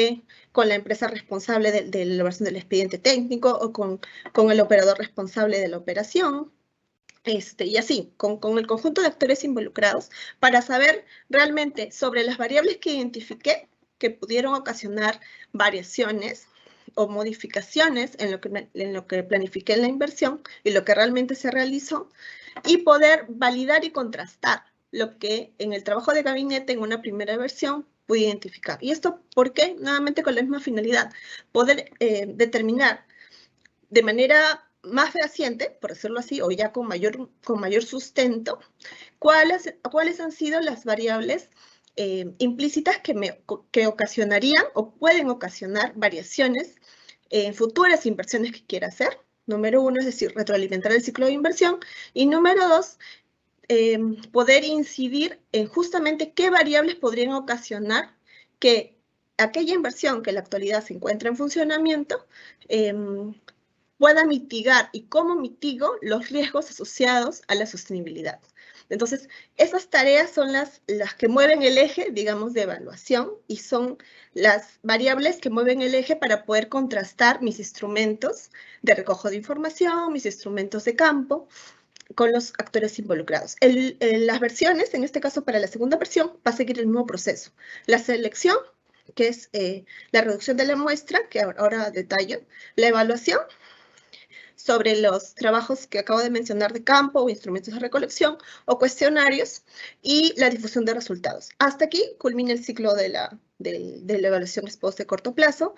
[SPEAKER 3] con la empresa responsable de la elaboración del expediente técnico o con el operador responsable de la operación, y así, con el conjunto de actores involucrados para saber realmente sobre las variables que identifiqué que pudieron ocasionar variaciones o modificaciones en lo que planifiqué en la inversión y lo que realmente se realizó, y poder validar y contrastar lo que en el trabajo de gabinete en una primera versión pude identificar. ¿Y esto por qué? Nuevamente con la misma finalidad, poder determinar de manera más fehaciente, por decirlo así, o ya con mayor sustento, cuáles han sido las variables implícitas que ocasionarían o pueden ocasionar variaciones en futuras inversiones que quiera hacer. Número 1, es decir, retroalimentar el ciclo de inversión. Y número 2, poder incidir en justamente qué variables podrían ocasionar que aquella inversión que en la actualidad se encuentra en funcionamiento pueda mitigar y cómo mitigo los riesgos asociados a la sostenibilidad. Entonces, esas tareas son las que mueven el eje, digamos, de evaluación y son las variables que mueven el eje para poder contrastar mis instrumentos de recojo de información, mis instrumentos de campo, con los actores involucrados. Las versiones, en este caso para la segunda versión, va a seguir el mismo proceso. La selección, que es la reducción de la muestra, que ahora detallo, la evaluación sobre los trabajos que acabo de mencionar de campo o instrumentos de recolección o cuestionarios y la difusión de resultados. Hasta aquí culmina el ciclo de la evaluación ex post de corto plazo,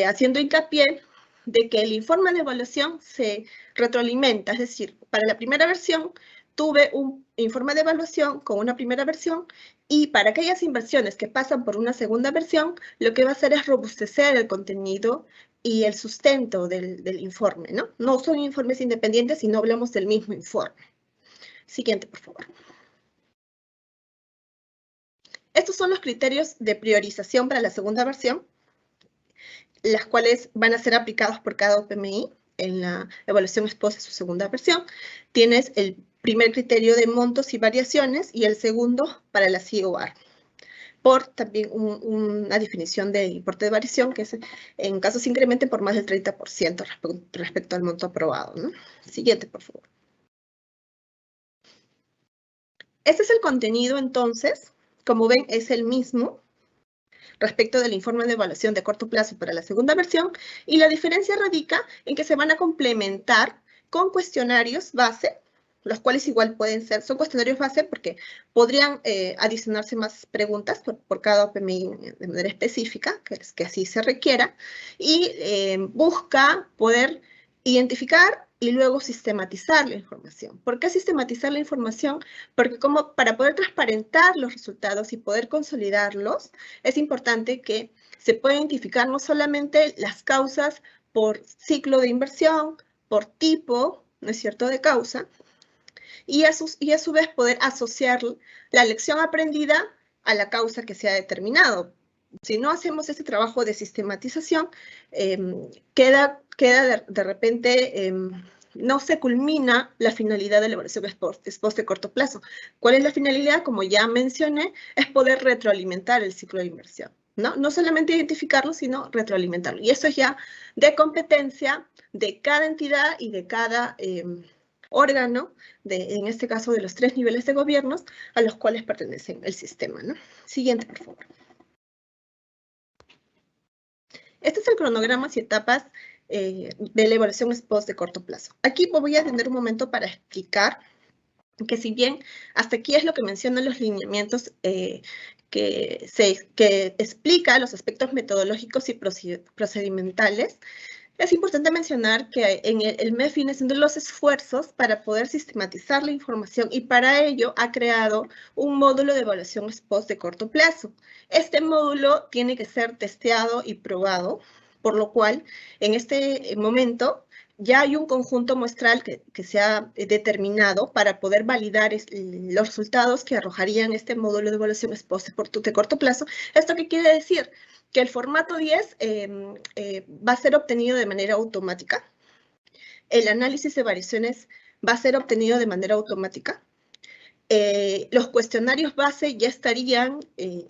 [SPEAKER 3] haciendo hincapié de que el informe de evaluación se retroalimenta, es decir, para la primera versión tuve un informe de evaluación con una primera versión y para aquellas inversiones que pasan por una segunda versión, lo que va a hacer es robustecer el contenido y el sustento del informe, ¿no? No son informes independientes, sino hablamos del mismo informe. Siguiente, por favor. Estos son los criterios de priorización para la segunda versión, las cuales van a ser aplicados por cada OPMI en la evaluación ex post de su segunda versión. Tienes el primer criterio de montos y variaciones y el segundo para la COR. Por también una definición de importe de variación, que es en casos incrementen por más del 30% respecto al monto aprobado, ¿no? Siguiente, por favor. Este es el contenido, entonces, como ven, es el mismo respecto del informe de evaluación de corto plazo para la segunda versión, y la diferencia radica en que se van a complementar con cuestionarios base, los cuales igual pueden ser, son cuestionarios base porque podrían adicionarse más preguntas por cada OPMI de manera específica, que así se requiera, y busca poder identificar y luego sistematizar la información. ¿Por qué sistematizar la información? Porque como para poder transparentar los resultados y poder consolidarlos, es importante que se pueda identificar no solamente las causas por ciclo de inversión, por tipo, ¿no es cierto?, de causa, y a su vez poder asociar la lección aprendida a la causa que se ha determinado. Si no hacemos ese trabajo de sistematización, queda de repente, no se culmina la finalidad de la evaluación ex post de corto plazo. ¿Cuál es la finalidad? Como ya mencioné, es poder retroalimentar el ciclo de inversión. No solamente identificarlo, sino retroalimentarlo. Y eso es ya de competencia de cada entidad y de cada órgano, en este caso de los 3 niveles de gobiernos a los cuales pertenecen el sistema, ¿no? Siguiente, por favor. Este es el cronograma y etapas de la evaluación ex post de corto plazo. Aquí voy a tener un momento para explicar que si bien hasta aquí es lo que mencionan los lineamientos que explica los aspectos metodológicos y procedimentales, es importante mencionar que el MEF viene haciendo los esfuerzos para poder sistematizar la información y para ello ha creado un módulo de evaluación ex post de corto plazo. Este módulo tiene que ser testeado y probado, por lo cual en este momento ya hay un conjunto muestral que se ha determinado para poder validar los resultados que arrojarían este módulo de evaluación ex post de corto plazo. ¿Esto qué quiere decir? Que el formato 10 va a ser obtenido de manera automática. El análisis de variaciones va a ser obtenido de manera automática. Los cuestionarios base ya estarían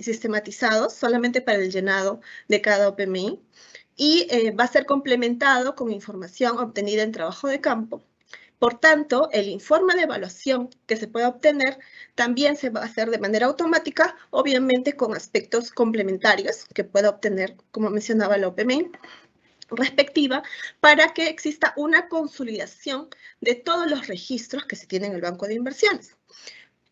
[SPEAKER 3] sistematizados solamente para el llenado de cada OPMI y va a ser complementado con información obtenida en trabajo de campo. Por tanto, el informe de evaluación que se pueda obtener también se va a hacer de manera automática, obviamente con aspectos complementarios que pueda obtener, como mencionaba la OPMI respectiva, para que exista una consolidación de todos los registros que se tienen en el banco de inversiones.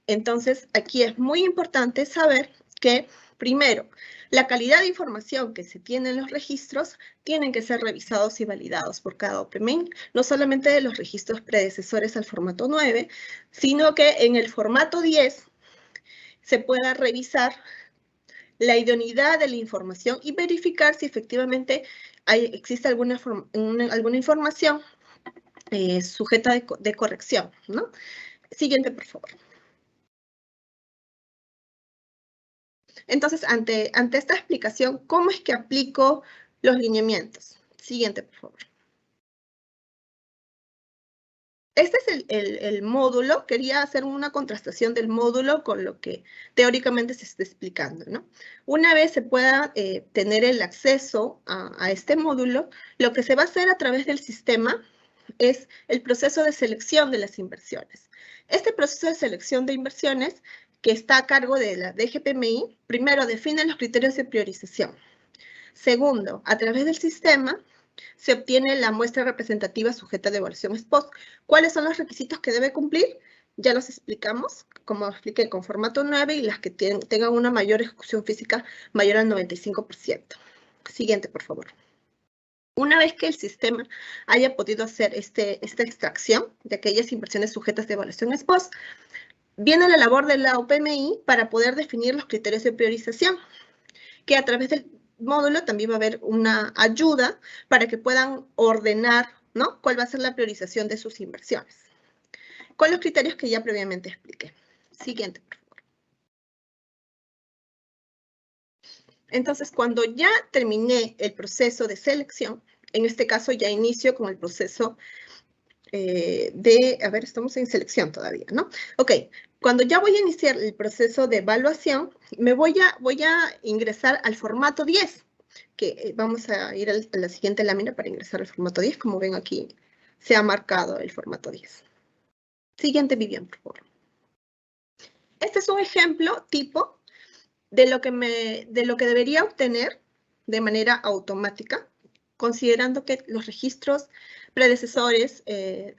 [SPEAKER 3] Entonces, aquí es muy importante saber que, primero, la calidad de información que se tiene en los registros tienen que ser revisados y validados por cada OPMI, no solamente de los registros predecesores al formato 9, sino que en el formato 10 se pueda revisar la idoneidad de la información y verificar si efectivamente existe alguna información sujeta de corrección, ¿no? Siguiente, por favor. Entonces, ante esta explicación, ¿cómo es que aplico los lineamientos? Siguiente, por favor. Este es el módulo. Quería hacer una contrastación del módulo con lo que teóricamente se está explicando, ¿no? Una vez se pueda tener el acceso a este módulo, lo que se va a hacer a través del sistema es el proceso de selección de las inversiones. Este proceso de selección de inversiones, que está a cargo de la DGPMI, primero define los criterios de priorización. Segundo, a través del sistema se obtiene la muestra representativa sujeta de evaluación ex post. ¿Cuáles son los requisitos que debe cumplir? Ya los explicamos, como expliqué, con formato 9 y las que tengan una mayor ejecución física mayor al 95%. Siguiente, por favor. Una vez que el sistema haya podido hacer esta extracción de aquellas inversiones sujetas de evaluación ex post, viene la labor de la OPMI para poder definir los criterios de priorización, que a través del módulo también va a haber una ayuda para que puedan ordenar, ¿no?, cuál va a ser la priorización de sus inversiones, con los criterios que ya previamente expliqué. Siguiente, por favor. Entonces, cuando ya terminé el proceso de selección, en este caso ya inicio con el proceso estamos en selección todavía, ¿no? Ok, cuando ya voy a iniciar el proceso de evaluación, me voy a ingresar al formato 10, que vamos a ir a la siguiente lámina para ingresar al formato 10. Como ven aquí, se ha marcado el formato 10. Siguiente, Vivian, por favor. Este es un ejemplo tipo de lo que debería obtener de manera automática, considerando que los registros predecesores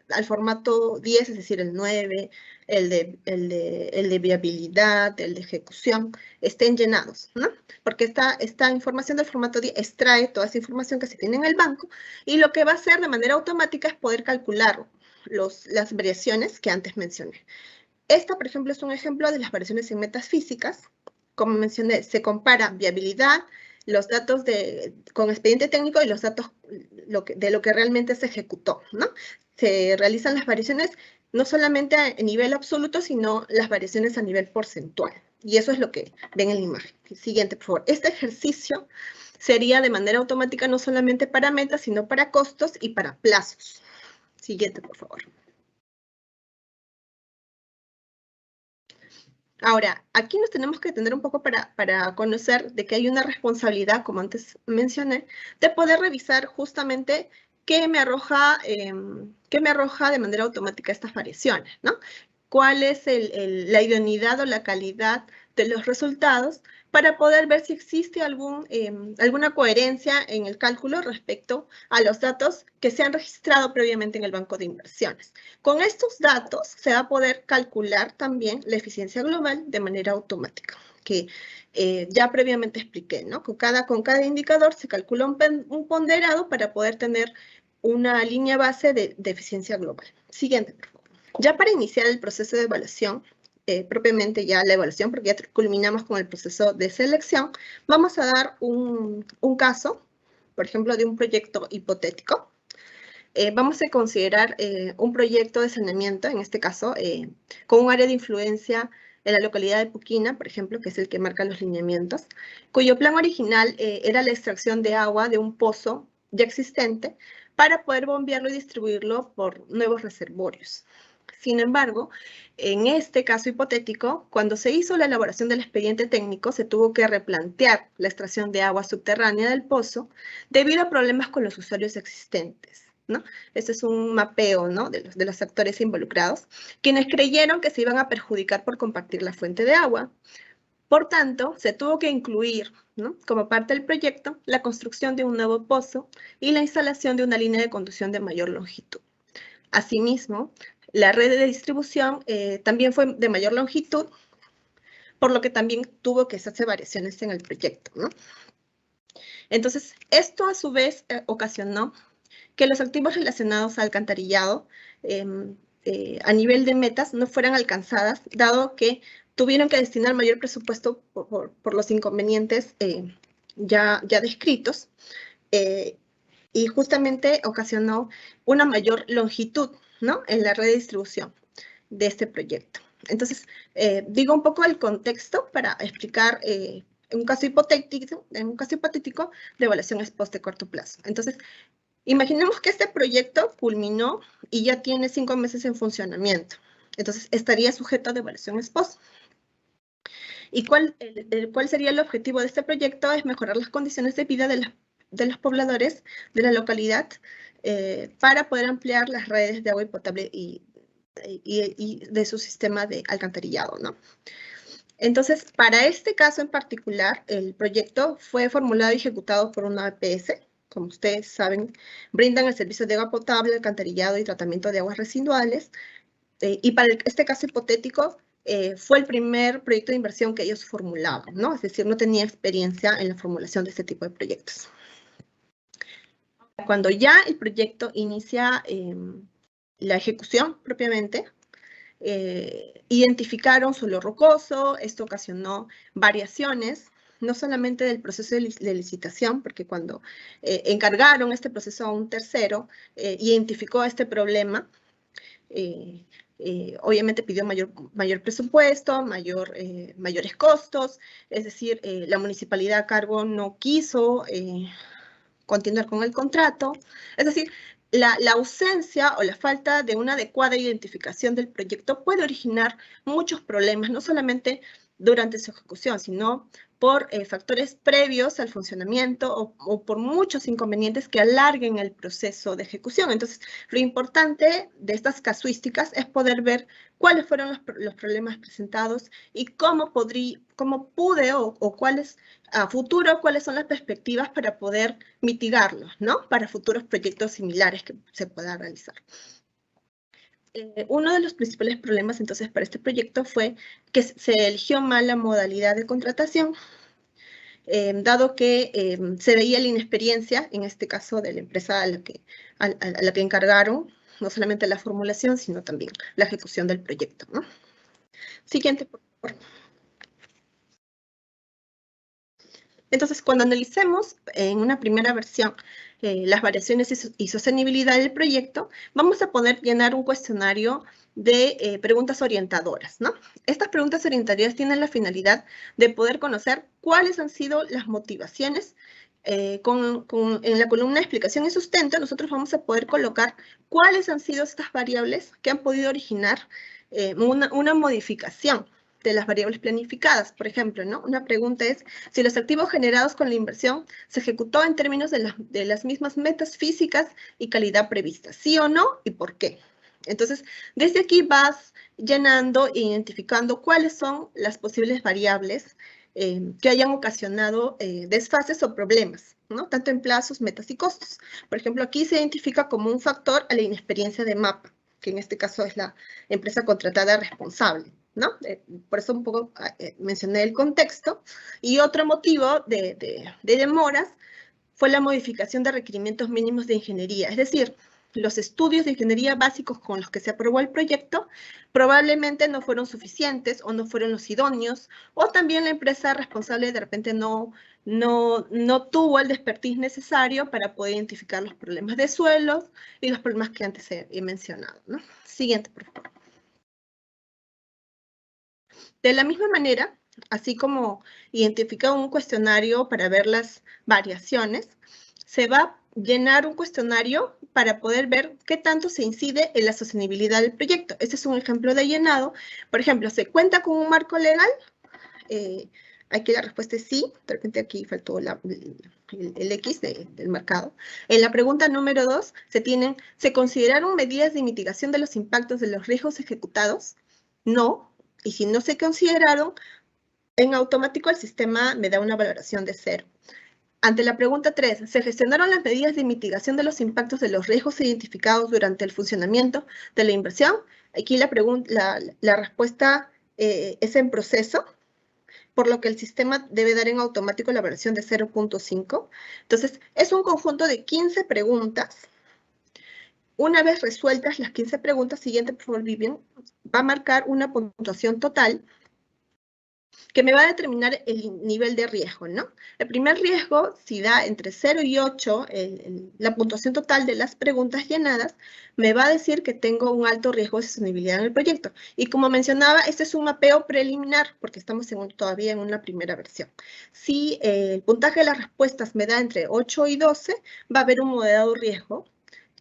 [SPEAKER 3] al formato 10, es decir, el 9, el de viabilidad, el de ejecución, estén llenados, ¿no? Porque esta información del formato 10 extrae toda esa información que se tiene en el banco y lo que va a hacer de manera automática es poder calcular las variaciones que antes mencioné. Esta, por ejemplo, es un ejemplo de las variaciones en metas físicas. Como mencioné, se compara viabilidad, los datos con expediente técnico y los datos de lo que realmente se ejecutó, ¿no? Se realizan las variaciones no solamente a nivel absoluto, sino las variaciones a nivel porcentual. Y eso es lo que ven en la imagen. Siguiente, por favor. Este ejercicio sería de manera automática no solamente para metas, sino para costos y para plazos. Siguiente, por favor. Ahora, aquí nos tenemos que detener un poco para conocer de que hay una responsabilidad, como antes mencioné, de poder revisar justamente qué me arroja de manera automática estas variaciones, ¿no? ¿Cuál es la idoneidad o la calidad de los resultados para poder ver si existe alguna coherencia en el cálculo respecto a los datos que se han registrado previamente en el banco de inversiones? Con estos datos se va a poder calcular también la eficiencia global de manera automática, que ya previamente expliqué, ¿no? Con cada indicador se calcula un ponderado para poder tener una línea base de eficiencia global. Siguiente, por favor. Ya para iniciar el proceso de evaluación, propiamente ya la evaluación, porque ya culminamos con el proceso de selección, vamos a dar un caso, por ejemplo, de un proyecto hipotético. Vamos a considerar un proyecto de saneamiento, en este caso, con un área de influencia en la localidad de Puquina, por ejemplo, que es el que marca los lineamientos, cuyo plan original era la extracción de agua de un pozo ya existente para poder bombearlo y distribuirlo por nuevos reservorios. Sin embargo, en este caso hipotético, cuando se hizo la elaboración del expediente técnico, se tuvo que replantear la extracción de agua subterránea del pozo debido a problemas con los usuarios existentes, ¿no? Este es un mapeo, ¿no?, de los actores involucrados, quienes creyeron que se iban a perjudicar por compartir la fuente de agua. Por tanto, se tuvo que incluir, ¿no?, como parte del proyecto, la construcción de un nuevo pozo y la instalación de una línea de conducción de mayor longitud. Asimismo, la red de distribución también fue de mayor longitud, por lo que también tuvo que hacerse variaciones en el proyecto, ¿no? Entonces, esto a su vez ocasionó que los activos relacionados al alcantarillado a nivel de metas no fueran alcanzadas, dado que tuvieron que destinar mayor presupuesto por los inconvenientes ya descritos, y justamente ocasionó una mayor longitud, ¿no?, en la red de distribución de este proyecto. Entonces, digo un poco el contexto para explicar un caso hipotético de evaluación ex post de corto plazo. Entonces, imaginemos que este proyecto culminó y ya tiene 5 meses en funcionamiento. Entonces, estaría sujeto a evaluación ex post. ¿Y cuál sería el objetivo de este proyecto? Es mejorar las condiciones de vida de los pobladores de la localidad para poder ampliar las redes de agua potable y de su sistema de alcantarillado, ¿no? Entonces, para este caso en particular, el proyecto fue formulado y ejecutado por una APS. Como ustedes saben, brindan el servicio de agua potable, alcantarillado y tratamiento de aguas residuales. Y para este caso hipotético, fue el primer proyecto de inversión que ellos formulaban, ¿no? Es decir, no tenía experiencia en la formulación de este tipo de proyectos. Cuando ya el proyecto inicia la ejecución propiamente, identificaron suelo rocoso. Esto ocasionó variaciones, no solamente del proceso de licitación, porque cuando encargaron este proceso a un tercero, identificó este problema, obviamente pidió mayor presupuesto, mayores costos, es decir, la municipalidad a cargo no quiso continuar con el contrato. Es decir, la ausencia o la falta de una adecuada identificación del proyecto puede originar muchos problemas, no solamente durante su ejecución, sino por factores previos al funcionamiento o por muchos inconvenientes que alarguen el proceso de ejecución. Entonces, lo importante de estas casuísticas es poder ver cuáles fueron los problemas presentados y cómo pude o cuáles a futuro, cuáles son las perspectivas para poder mitigarlos, ¿no? Para futuros proyectos similares que se puedan realizar. Uno de los principales problemas entonces para este proyecto fue que se eligió mal la modalidad de contratación, dado que se veía la inexperiencia, en este caso de la empresa a la que encargaron, no solamente la formulación, sino también la ejecución del proyecto, ¿no? Siguiente, por favor. Entonces, cuando analicemos en una primera versión las variaciones y sostenibilidad del proyecto, vamos a poder llenar un cuestionario de preguntas orientadoras, ¿no? Estas preguntas orientadoras tienen la finalidad de poder conocer cuáles han sido las motivaciones. En la columna de explicación y sustento, nosotros vamos a poder colocar cuáles han sido estas variables que han podido originar una modificación de las variables planificadas. Por ejemplo, ¿no? Una pregunta es si los activos generados con la inversión se ejecutó en términos de las mismas metas físicas y calidad previstas, ¿sí o no? ¿Y por qué? Entonces, desde aquí vas llenando e identificando cuáles son las posibles variables que hayan ocasionado desfases o problemas, ¿no? Tanto en plazos, metas y costos. Por ejemplo, aquí se identifica como un factor a la inexperiencia de MAPA, que en este caso es la empresa contratada responsable, ¿no? Por eso un poco mencioné el contexto. Y otro motivo de demoras fue la modificación de requerimientos mínimos de ingeniería, es decir, los estudios de ingeniería básicos con los que se aprobó el proyecto probablemente no fueron suficientes o no fueron los idóneos, o también la empresa responsable de repente no tuvo el expertise necesario para poder identificar los problemas de suelos y los problemas que antes he mencionado, ¿no? Siguiente, por favor. De la misma manera, así como identifica un cuestionario para ver las variaciones, se va a llenar un cuestionario para poder ver qué tanto se incide en la sostenibilidad del proyecto. Este es un ejemplo de llenado. Por ejemplo, ¿se cuenta con un marco legal? Aquí la respuesta es sí. De repente aquí faltó el X del marcado. En la pregunta número 2, ¿se consideraron medidas de mitigación de los impactos de los riesgos ejecutados? No. Y si no se consideraron, en automático el sistema me da una valoración de 0. Ante la pregunta 3, ¿se gestionaron las medidas de mitigación de los impactos de los riesgos identificados durante el funcionamiento de la inversión? Aquí la respuesta es en proceso, por lo que el sistema debe dar en automático la valoración de 0.5. Entonces, es un conjunto de 15 preguntas. Una vez resueltas las 15 preguntas, siguiente, por favor, Vivian, va a marcar una puntuación total que me va a determinar el nivel de riesgo, ¿no? El primer riesgo, si da entre 0 y 8, la puntuación total de las preguntas llenadas, me va a decir que tengo un alto riesgo de sostenibilidad en el proyecto. Y como mencionaba, este es un mapeo preliminar, porque estamos todavía en una primera versión. Si el puntaje de las respuestas me da entre 8 y 12, va a haber un moderado riesgo.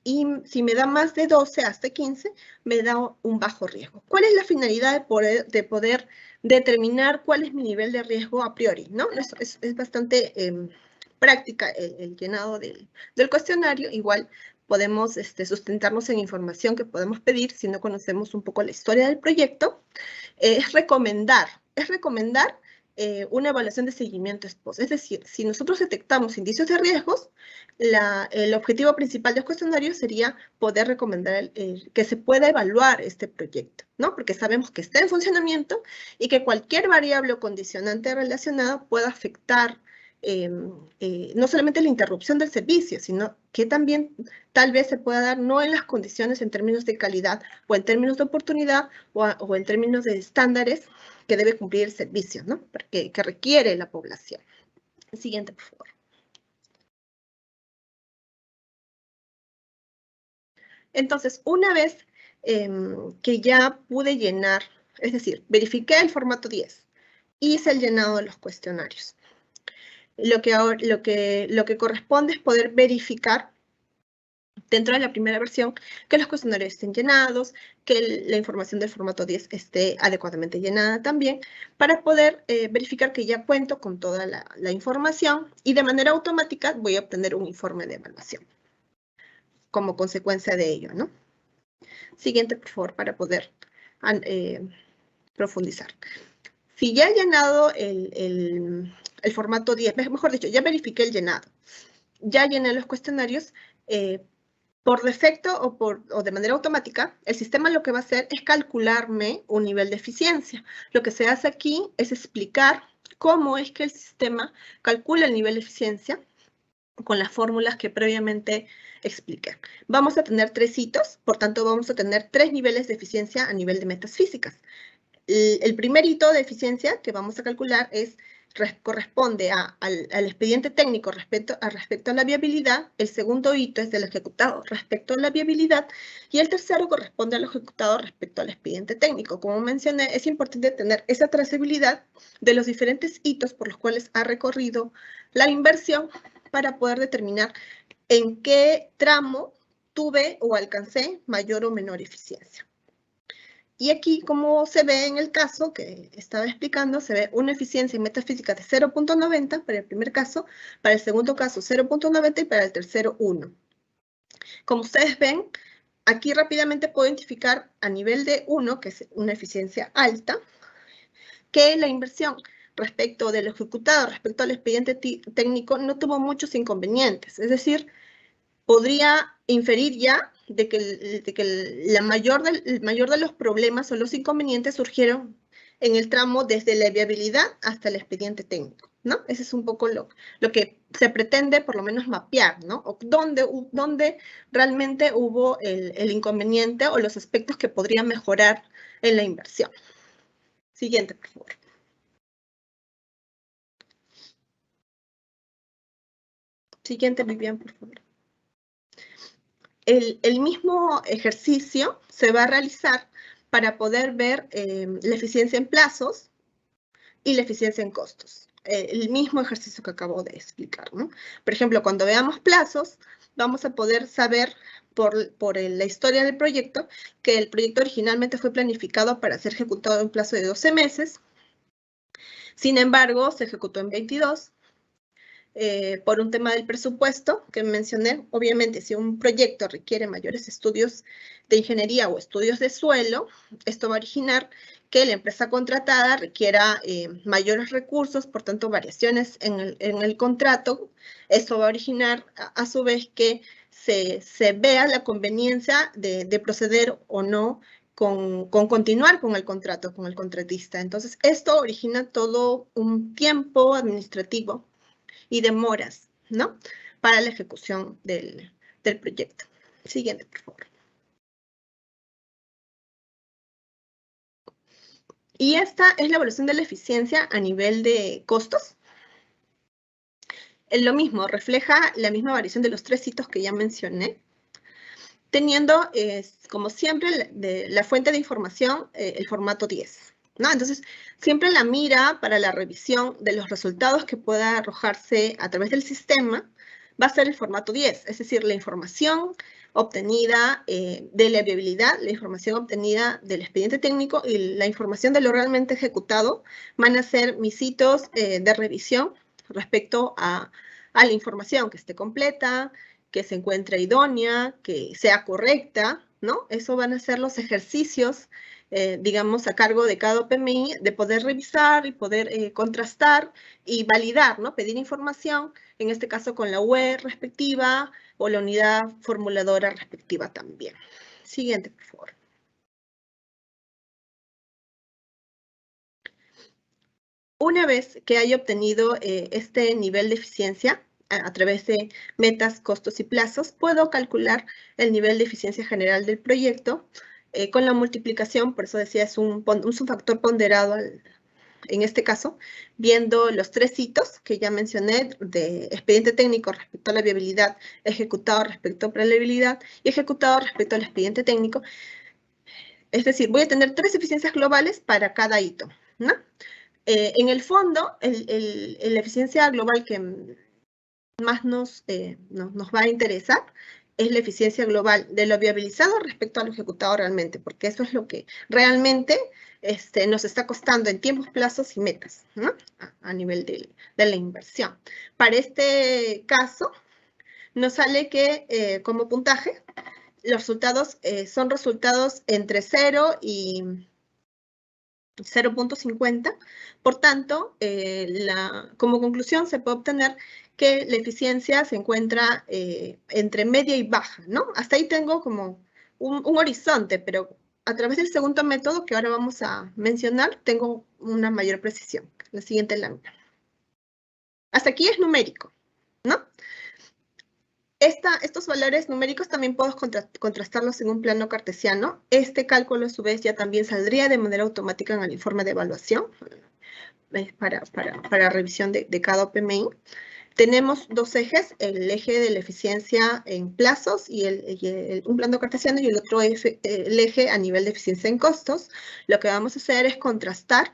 [SPEAKER 3] y si me da más de 12 hasta 15, me da un bajo riesgo. ¿Cuál es la finalidad de poder determinar cuál es mi nivel de riesgo a priori, ¿no? Es bastante práctica el llenado del cuestionario. Igual podemos sustentarnos en información que podemos pedir si no conocemos un poco la historia del proyecto. Es recomendar una evaluación de seguimiento ex post. Es decir, si nosotros detectamos indicios de riesgos, el objetivo principal del cuestionario sería poder recomendar que se pueda evaluar este proyecto, ¿no? Porque sabemos que está en funcionamiento y que cualquier variable o condicionante relacionada pueda afectar no solamente la interrupción del servicio, sino que también tal vez se pueda dar no en las condiciones en términos de calidad o en términos de oportunidad o en términos de estándares que debe cumplir el servicio, ¿no? Que requiere la población. Siguiente, por favor. Entonces, una vez que ya pude llenar, es decir, verifiqué el formato 10, hice el llenado de los cuestionarios. Lo que corresponde es poder verificar dentro de la primera versión que los cuestionarios estén llenados, que la información del formato 10 esté adecuadamente llenada también, para poder verificar que ya cuento con toda la información y de manera automática voy a obtener un informe de evaluación como consecuencia de ello, ¿no? Siguiente, por favor, para poder profundizar. Si ya he llenado el formato 10, mejor dicho, ya verifiqué el llenado, ya llené los cuestionarios, por defecto o de manera automática, el sistema lo que va a hacer es calcularme un nivel de eficiencia. Lo que se hace aquí es explicar cómo es que el sistema calcula el nivel de eficiencia con las fórmulas que previamente expliqué. Vamos a tener 3 hitos, por tanto vamos a tener 3 niveles de eficiencia a nivel de metas físicas. El primer hito de eficiencia que vamos a calcular corresponde al expediente técnico respecto a la viabilidad. El segundo hito es del ejecutado respecto a la viabilidad y el tercero corresponde al ejecutado respecto al expediente técnico. Como mencioné, es importante tener esa trazabilidad de los diferentes hitos por los cuales ha recorrido la inversión para poder determinar en qué tramo tuve o alcancé mayor o menor eficiencia. Y aquí, como se ve en el caso que estaba explicando, se ve una eficiencia en metafísica de 0.90 para el primer caso, para el segundo caso 0.90 y para el tercero 1. Como ustedes ven, aquí rápidamente puedo identificar a nivel de 1, que es una eficiencia alta, que la inversión respecto del ejecutado, respecto al expediente técnico, no tuvo muchos inconvenientes. Es decir, podría inferir ya de que el mayor de los problemas o los inconvenientes surgieron en el tramo desde la viabilidad hasta el expediente técnico, ¿no? Ese es un poco lo que se pretende por lo menos mapear, ¿no? O dónde realmente hubo el inconveniente o los aspectos que podrían mejorar en la inversión. Siguiente, por favor. Siguiente, Vivian, por favor. El mismo ejercicio se va a realizar para poder ver la eficiencia en plazos y la eficiencia en costos. El mismo ejercicio que acabo de explicar, ¿no? Por ejemplo, cuando veamos plazos, vamos a poder saber por la historia del proyecto que el proyecto originalmente fue planificado para ser ejecutado en un plazo de 12 meses. Sin embargo, se ejecutó en 22. Por un tema del presupuesto que mencioné. Obviamente, si un proyecto requiere mayores estudios de ingeniería o estudios de suelo, esto va a originar que la empresa contratada requiera mayores recursos, por tanto, variaciones en el contrato. Esto va a originar, a su vez, que se vea la conveniencia de proceder o no con continuar con el contrato, con el contratista. Entonces, esto origina todo un tiempo administrativo y demoras, ¿no? Para la ejecución del proyecto. Siguiente, por favor. Y esta es la evaluación de la eficiencia a nivel de costos. Lo mismo, refleja la misma variación de los 3 hitos que ya mencioné, teniendo, como siempre, la fuente de información, el formato 10. ¿No? Entonces, siempre la mira para la revisión de los resultados que pueda arrojarse a través del sistema va a ser el formato 10, es decir, la información obtenida de la viabilidad, la información obtenida del expediente técnico y la información de lo realmente ejecutado van a ser mis hitos de revisión respecto a la información que esté completa, que se encuentre idónea, que sea correcta, ¿no? Eso van a ser los ejercicios, digamos, a cargo de cada OPMI, de poder revisar y poder contrastar y validar, ¿no? Pedir información, en este caso con la UE respectiva o la unidad formuladora respectiva también. Siguiente, por favor. Una vez que haya obtenido este nivel de eficiencia, a través de metas, costos y plazos, puedo calcular el nivel de eficiencia general del proyecto con la multiplicación, por eso decía, es un factor ponderado en este caso, viendo los 3 hitos que ya mencioné de expediente técnico respecto a la viabilidad, ejecutado respecto a previsibilidad y ejecutado respecto al expediente técnico. Es decir, voy a tener 3 eficiencias globales para cada hito, ¿no? En el fondo, la eficiencia global que más nos va a interesar es la eficiencia global de lo viabilizado respecto a lo ejecutado realmente, porque eso es lo que realmente nos está costando en tiempos, plazos y metas, ¿no? A nivel de la inversión. Para este caso, nos sale que como puntaje, los resultados son resultados entre 0 y 0.50. Por tanto, como conclusión se puede obtener que la eficiencia se encuentra entre media y baja, ¿no? Hasta ahí tengo como un horizonte, pero a través del segundo método que ahora vamos a mencionar, tengo una mayor precisión. La siguiente lámina. Hasta aquí es numérico, ¿no? Estos valores numéricos también puedo contrastarlos en un plano cartesiano. Este cálculo, a su vez, ya también saldría de manera automática en el informe de evaluación para revisión de cada OPMI. Tenemos 2 ejes, el eje de la eficiencia en plazos y un plano cartesiano y el otro el eje a nivel de eficiencia en costos. Lo que vamos a hacer es contrastar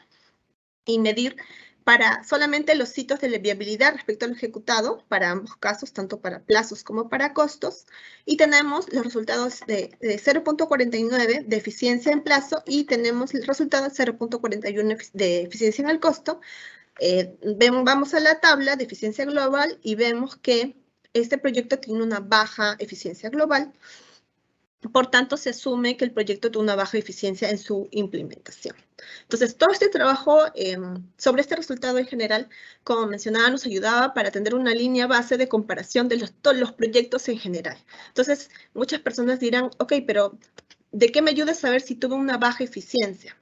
[SPEAKER 3] y medir para solamente los hitos de la viabilidad respecto al ejecutado, para ambos casos, tanto para plazos como para costos, y tenemos los resultados de 0.49 de eficiencia en plazo y tenemos el resultado de 0.41 de eficiencia en el costo. Vamos a la tabla de eficiencia global y vemos que este proyecto tiene una baja eficiencia global. Por tanto, se asume que el proyecto tiene una baja eficiencia en su implementación. Entonces, todo este trabajo sobre este resultado en general, como mencionaba, nos ayudaba para tener una línea base de comparación de todos los proyectos en general. Entonces, muchas personas dirán, ok, pero ¿de qué me ayuda a saber si tuve una baja eficiencia?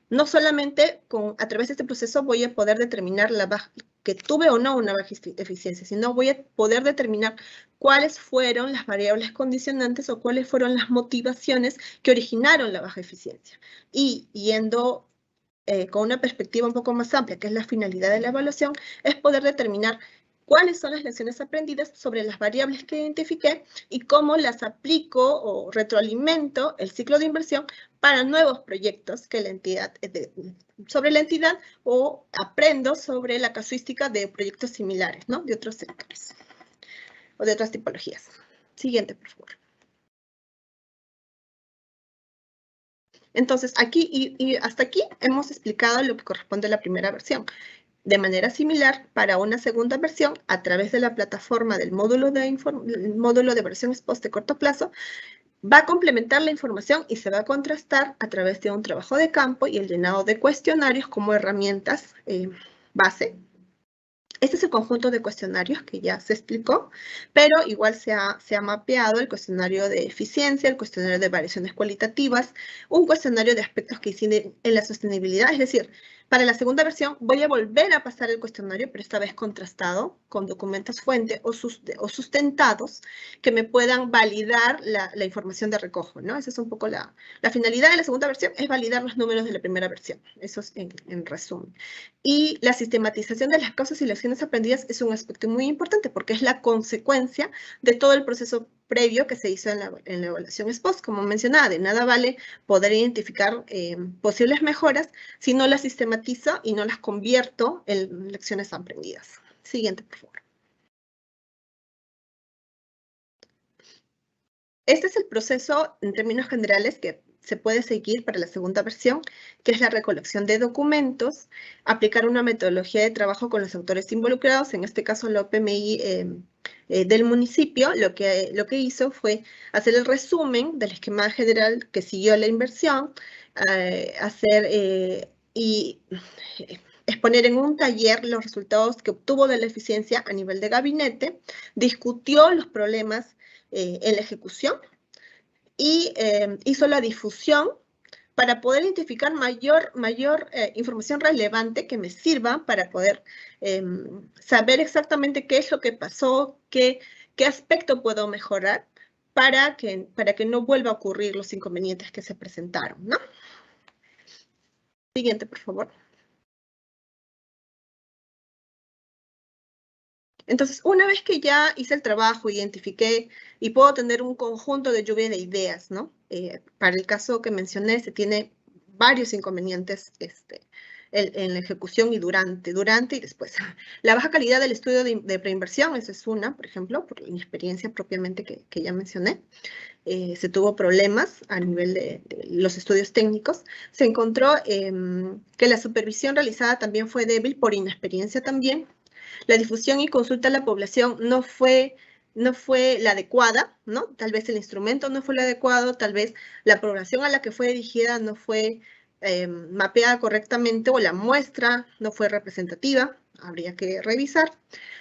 [SPEAKER 3] No solamente a través de este proceso voy a poder determinar que tuve o no una baja eficiencia, sino voy a poder determinar cuáles fueron las variables condicionantes o cuáles fueron las motivaciones que originaron la baja eficiencia. Y yendo con una perspectiva un poco más amplia, que es la finalidad de la evaluación, es poder determinar cuáles son las lecciones aprendidas sobre las variables que identifiqué y cómo las aplico o retroalimento el ciclo de inversión para nuevos proyectos que sobre la entidad o aprendo sobre la casuística de proyectos similares, ¿no? De otros sectores o de otras tipologías. Siguiente, por favor. Entonces, aquí y hasta aquí hemos explicado lo que corresponde a la primera versión. De manera similar, para una segunda versión, a través de la plataforma del módulo de versión post de corto plazo, va a complementar la información y se va a contrastar a través de un trabajo de campo y el llenado de cuestionarios como herramientas base. Este es el conjunto de cuestionarios que ya se explicó, pero igual se ha mapeado el cuestionario de eficiencia, el cuestionario de variaciones cualitativas, un cuestionario de aspectos que inciden en la sostenibilidad, es decir, para la segunda versión voy a volver a pasar el cuestionario, pero esta vez contrastado con documentos fuente o sustentados que me puedan validar la información de recojo, ¿no? Esa es un poco la finalidad de la segunda versión, es validar los números de la primera versión. Eso es en resumen. Y la sistematización de las causas y lecciones aprendidas es un aspecto muy importante porque es la consecuencia de todo el proceso previo que se hizo en la evaluación ex post. Como mencionaba, de nada vale poder identificar posibles mejoras si no las sistematizo y no las convierto en lecciones aprendidas. Siguiente, por favor. Este es el proceso, en términos generales, que se puede seguir para la segunda versión, que es la recolección de documentos, aplicar una metodología de trabajo con los autores involucrados, en este caso la OPMI del municipio. Lo que hizo fue hacer el resumen del esquema general que siguió la inversión, y exponer en un taller los resultados que obtuvo de la eficiencia a nivel de gabinete, discutió los problemas en la ejecución y hizo la difusión para poder identificar mayor información relevante que me sirva para poder saber exactamente qué es lo que pasó, qué aspecto puedo mejorar para que no vuelva a ocurrir los inconvenientes que se presentaron, ¿no? Siguiente, por favor. Entonces, una vez que ya hice el trabajo, identifiqué y puedo tener un conjunto de lluvia de ideas, ¿no? Para el caso que mencioné, se tiene varios inconvenientes en la ejecución y durante y después. La baja calidad del estudio de preinversión, esa es una, por ejemplo, por mi experiencia propiamente que ya mencioné. Se tuvo problemas a nivel de los estudios técnicos. Se encontró que la supervisión realizada también fue débil por inexperiencia también. La difusión y consulta a la población no fue la adecuada, ¿no? Tal vez el instrumento no fue el adecuado, tal vez la población a la que fue dirigida no fue mapeada correctamente o la muestra no fue representativa, habría que revisar.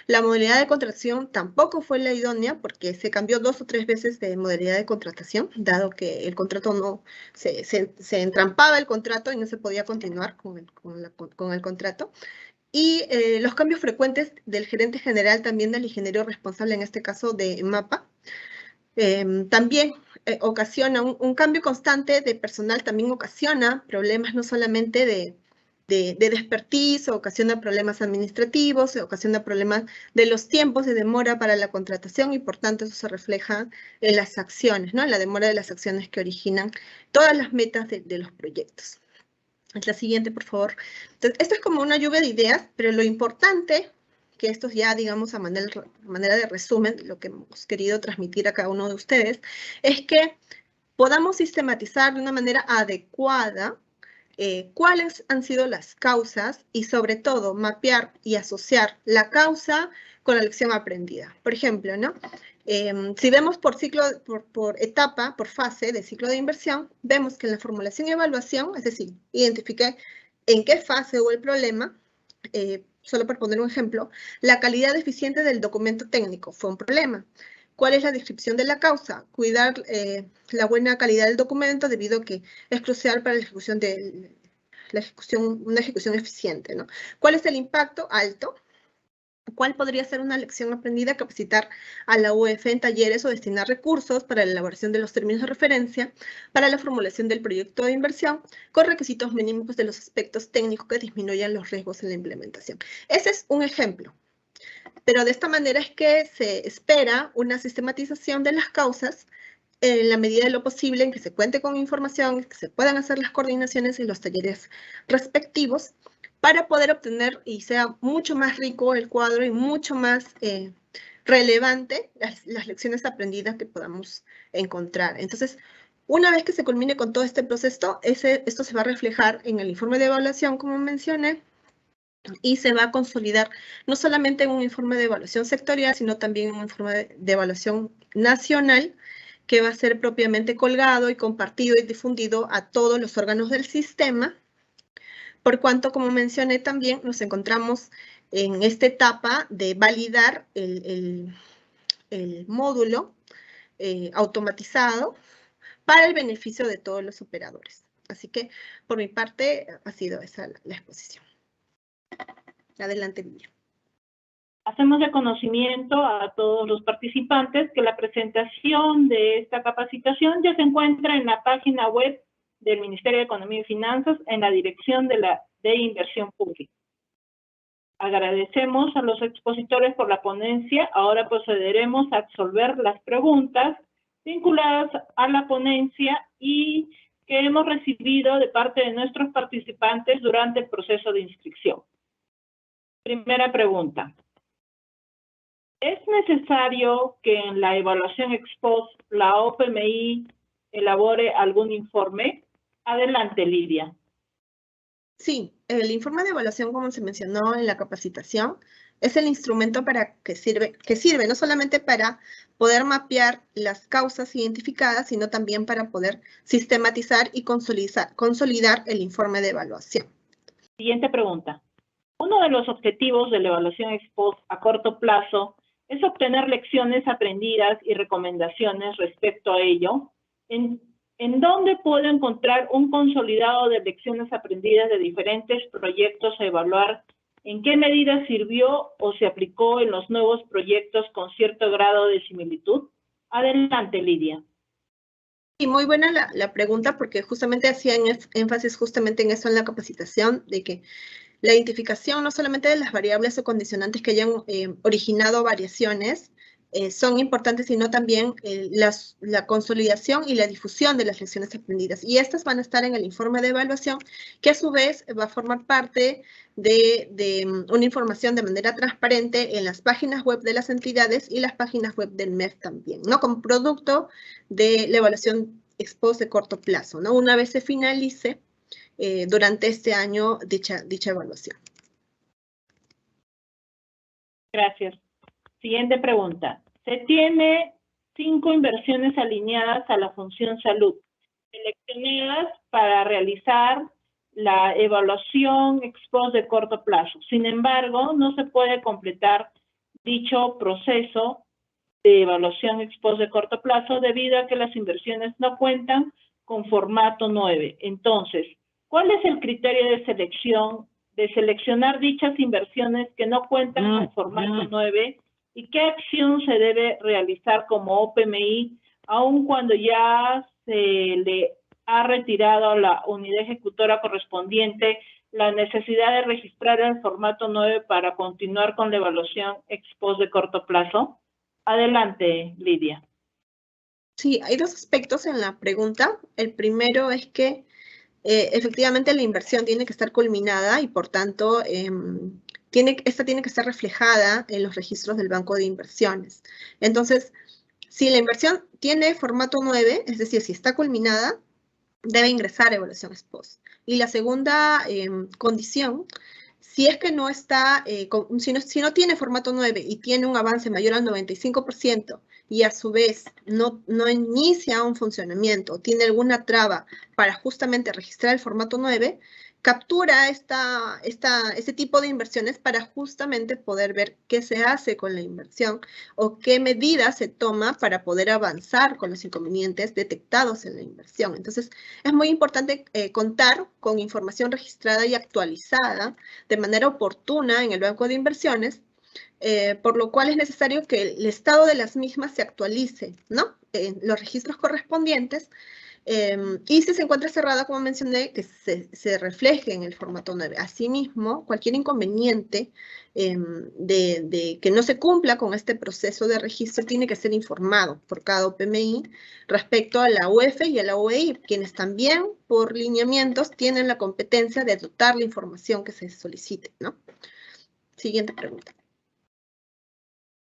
[SPEAKER 3] La modalidad de contratación tampoco fue la idónea porque se cambió 2 o 3 veces de modalidad de contratación, dado que el contrato no se entrampaba el contrato y no se podía continuar con el contrato. Y los cambios frecuentes del gerente general, también del ingeniero responsable, en este caso de MAPA, también ocasiona un cambio constante de personal, también ocasiona problemas no solamente de expertise, ocasiona problemas administrativos, ocasiona problemas de los tiempos de demora para la contratación y por tanto eso se refleja en las acciones, ¿no? En la demora de las acciones que originan todas las metas de los proyectos. La siguiente, por favor. Entonces, esto es como una lluvia de ideas, pero lo importante, que esto ya, digamos, a manera de resumen, lo que hemos querido transmitir a cada uno de ustedes, es que podamos sistematizar de una manera adecuada cuáles han sido las causas y, sobre todo, mapear y asociar la causa con la lección aprendida. Por ejemplo, ¿no? Si vemos por etapa, por fase de ciclo de inversión, vemos que en la formulación y evaluación, es decir, identifiqué en qué fase hubo el problema, solo por poner un ejemplo, la calidad deficiente del documento técnico fue un problema. ¿Cuál es la descripción de la causa? Cuidar la buena calidad del documento debido a que es crucial para la ejecución una ejecución eficiente, ¿no? ¿Cuál es el impacto? Alto. ¿Cuál podría ser una lección aprendida? Capacitar a la UF en talleres o destinar recursos para la elaboración de los términos de referencia, para la formulación del proyecto de inversión, con requisitos mínimos de los aspectos técnicos que disminuyan los riesgos en la implementación. Ese es un ejemplo. Pero de esta manera es que se espera una sistematización de las causas en la medida de lo posible, en que se cuente con información, que se puedan hacer las coordinaciones en los talleres respectivos, para poder obtener y sea mucho más rico el cuadro y mucho más relevante las lecciones aprendidas que podamos encontrar. Entonces, una vez que se culmine con todo este proceso, esto se va a reflejar en el informe de evaluación, como mencioné, y se va a consolidar no solamente en un informe de evaluación sectorial, sino también en un informe de evaluación nacional, que va a ser propiamente colgado y compartido y difundido a todos los órganos del sistema, por cuanto, como mencioné también, nos encontramos en esta etapa de validar el módulo automatizado para el beneficio de todos los operadores. Así que, por mi parte, ha sido esa la exposición. Adelante, Lidia.
[SPEAKER 1] Hacemos de conocimiento a todos los participantes que la presentación de esta capacitación ya se encuentra en la página web del Ministerio de Economía y Finanzas en la Dirección de Inversión Pública. Agradecemos a los expositores por la ponencia. Ahora procederemos a absolver las preguntas vinculadas a la ponencia y que hemos recibido de parte de nuestros participantes durante el proceso de inscripción. Primera pregunta. ¿Es necesario que en la evaluación ex post la OPMI elabore algún informe? Adelante, Lidia.
[SPEAKER 3] Sí, el informe de evaluación, como se mencionó en la capacitación, es el instrumento que sirve no solamente para poder mapear las causas identificadas, sino también para poder sistematizar y consolidar el informe de evaluación.
[SPEAKER 1] Siguiente pregunta. Uno de los objetivos de la evaluación ex post a corto plazo es obtener lecciones aprendidas y recomendaciones respecto a ello. ¿En dónde puedo encontrar un consolidado de lecciones aprendidas de diferentes proyectos a evaluar? ¿En qué medida sirvió o se aplicó en los nuevos proyectos con cierto grado de similitud? Adelante, Lidia.
[SPEAKER 3] Y muy buena la pregunta, porque justamente hacían énfasis justamente en eso en la capacitación, de que la identificación no solamente de las variables o condicionantes que hayan originado variaciones son importantes, sino también la consolidación y la difusión de las lecciones aprendidas. Y estas van a estar en el informe de evaluación, que a su vez va a formar parte de una información de manera transparente en las páginas web de las entidades y las páginas web del MEF también, ¿no? Como producto de la evaluación ex post de corto plazo, ¿no? Una vez se finalice durante este año dicha evaluación.
[SPEAKER 1] Gracias. Siguiente pregunta. Se tiene 5 inversiones alineadas a la función salud, seleccionadas para realizar la evaluación ex post de corto plazo. Sin embargo, no se puede completar dicho proceso de evaluación ex post de corto plazo debido a que las inversiones no cuentan con formato 9. Entonces, ¿cuál es el criterio de selección de seleccionar dichas inversiones que no cuentan con formato 9 y qué acción se debe realizar como OPMI aun cuando ya se le ha retirado a la unidad ejecutora correspondiente la necesidad de registrar el formato 9 para continuar con la evaluación ex post de corto plazo? Adelante, Lidia.
[SPEAKER 3] Sí, hay dos aspectos en la pregunta. El primero es que efectivamente la inversión tiene que estar culminada y por tanto esta tiene que estar reflejada en los registros del banco de inversiones. Entonces, si la inversión tiene formato 9, es decir, si está culminada, debe ingresar a evaluación ex post. Y la segunda condición, si es que no está, si no tiene formato 9 y tiene un avance mayor al 95% y a su vez no inicia un funcionamiento, tiene alguna traba para justamente registrar el formato 9, captura este tipo de inversiones para justamente poder ver qué se hace con la inversión o qué medidas se toma para poder avanzar con los inconvenientes detectados en la inversión. Entonces, es muy importante contar con información registrada y actualizada de manera oportuna en el banco de inversiones, por lo cual es necesario que el estado de las mismas se actualice, ¿no? En los registros correspondientes, y si se encuentra cerrada, como mencioné, que se refleje en el formato 9. Asimismo, cualquier inconveniente de que no se cumpla con este proceso de registro tiene que ser informado por cada OPMI respecto a la UF y a la OEI, quienes también, por lineamientos, tienen la competencia de dotar la información que se solicite, ¿no? Siguiente pregunta.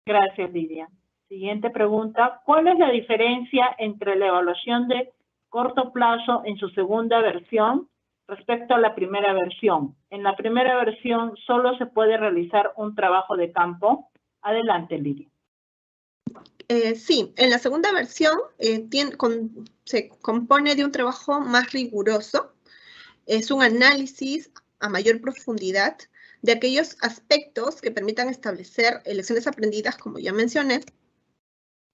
[SPEAKER 1] Gracias, Lidia. Siguiente pregunta. ¿Cuál es la diferencia entre la evaluación de corto plazo en su segunda versión respecto a la primera versión? En la primera versión solo se puede realizar un trabajo de campo. Adelante, Lidia.
[SPEAKER 3] Sí, en la segunda versión se compone de un trabajo más riguroso. Es un análisis a mayor profundidad de aquellos aspectos que permitan establecer lecciones aprendidas, como ya mencioné,